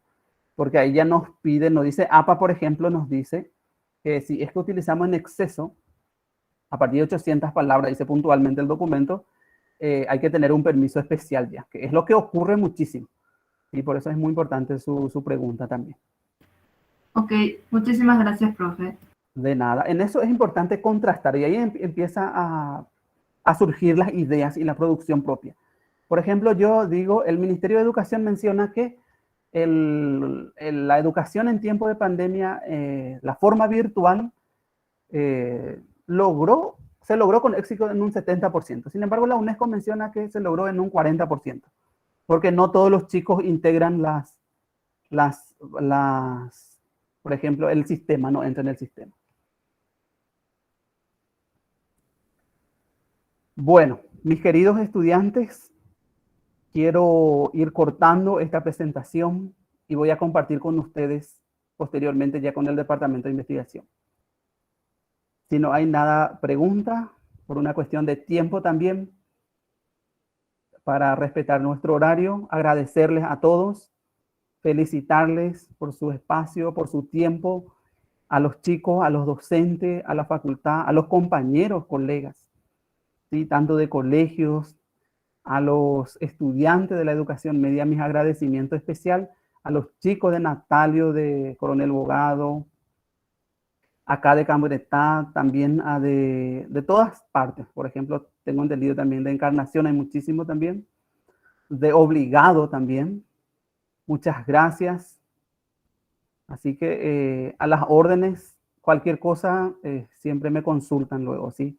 porque ahí ya nos pide, nos dice, APA, por ejemplo, nos dice que si es que utilizamos en exceso, a partir de 800 palabras, dice puntualmente el documento, hay que tener un permiso especial ya, que es lo que ocurre muchísimo. Y por eso es muy importante su pregunta también. Ok, muchísimas gracias, profe. De nada. En eso es importante contrastar y ahí empieza a surgir las ideas y la producción propia. Por ejemplo, yo digo, el Ministerio de Educación menciona que la educación en tiempo de pandemia, la forma virtual, se logró con éxito en un 70%. Sin embargo, la UNESCO menciona que se logró en un 40%, porque no todos los chicos integran por ejemplo, el sistema, no entra en el sistema. Bueno, mis queridos estudiantes, quiero ir cortando esta presentación y voy a compartir con ustedes posteriormente ya con el Departamento de Investigación. Si no hay nada, pregunta, por una cuestión de tiempo también, para respetar nuestro horario, agradecerles a todos, felicitarles por su espacio, por su tiempo, a los chicos, a los docentes, a la facultad, a los compañeros, colegas, ¿sí? Tanto de colegios, a los estudiantes de la educación media, mis agradecimientos especial, a los chicos de Natalio, de Coronel Bogado, acá de Camburetá, también de todas partes. Por ejemplo, tengo entendido también de Encarnación, hay muchísimo también. De Obligado también. Muchas gracias. Así que a las órdenes, cualquier cosa, siempre me consultan luego, ¿sí?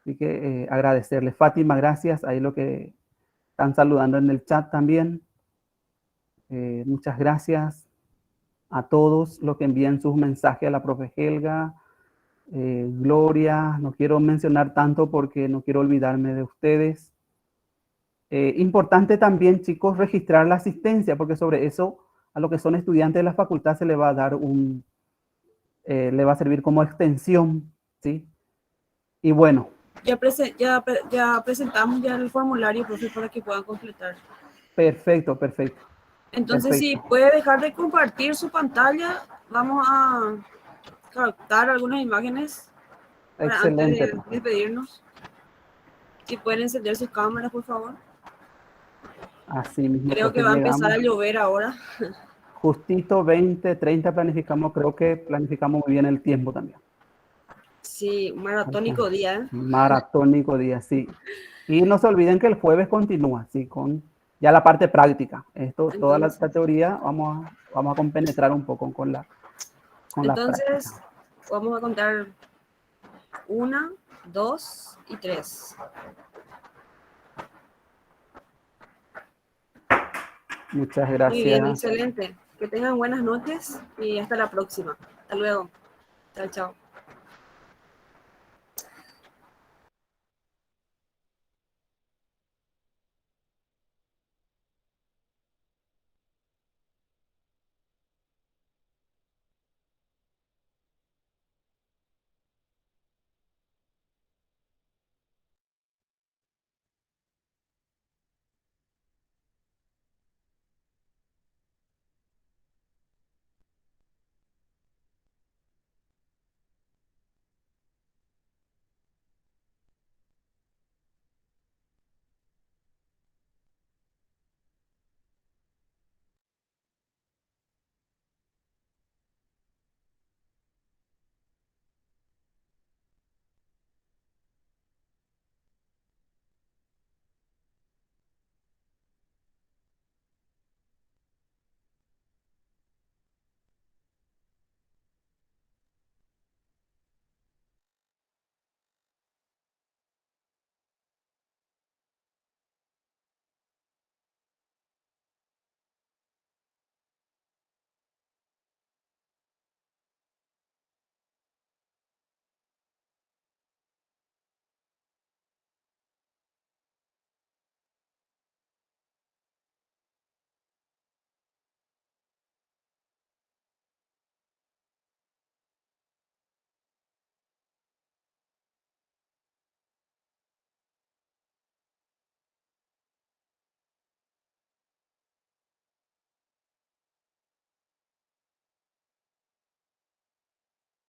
Así que agradecerles. Fátima, gracias. Ahí lo que están saludando en el chat también. Muchas gracias a todos los que envían sus mensajes a la profe Helga, Gloria, no quiero mencionar tanto porque no quiero olvidarme de ustedes. Importante también, chicos, registrar la asistencia, porque sobre eso a lo que son estudiantes de la facultad se le va a dar le va a servir como extensión, ¿sí? Y bueno. Ya presentamos ya el formulario, profe, para que puedan completar. Perfecto. Entonces, Perfecto. si puede dejar de compartir su pantalla, vamos a captar algunas imágenes para Excelente. antes de despedirnos. Si pueden encender sus cámaras, por favor. Así mismo. Creo que va a empezar a llover ahora. Justito 20:30 planificamos, creo que planificamos muy bien el tiempo también. Sí, maratónico día, ¿eh? Maratónico día, sí. Y no se olviden que el jueves continúa, sí, con ya la parte práctica. Toda la teoría vamos a compenetrar un poco con la práctica. Vamos a contar 1, 2 y 3. Muchas gracias. Muy bien, excelente. Que tengan buenas noches y hasta la próxima. Hasta luego. Chao, chao.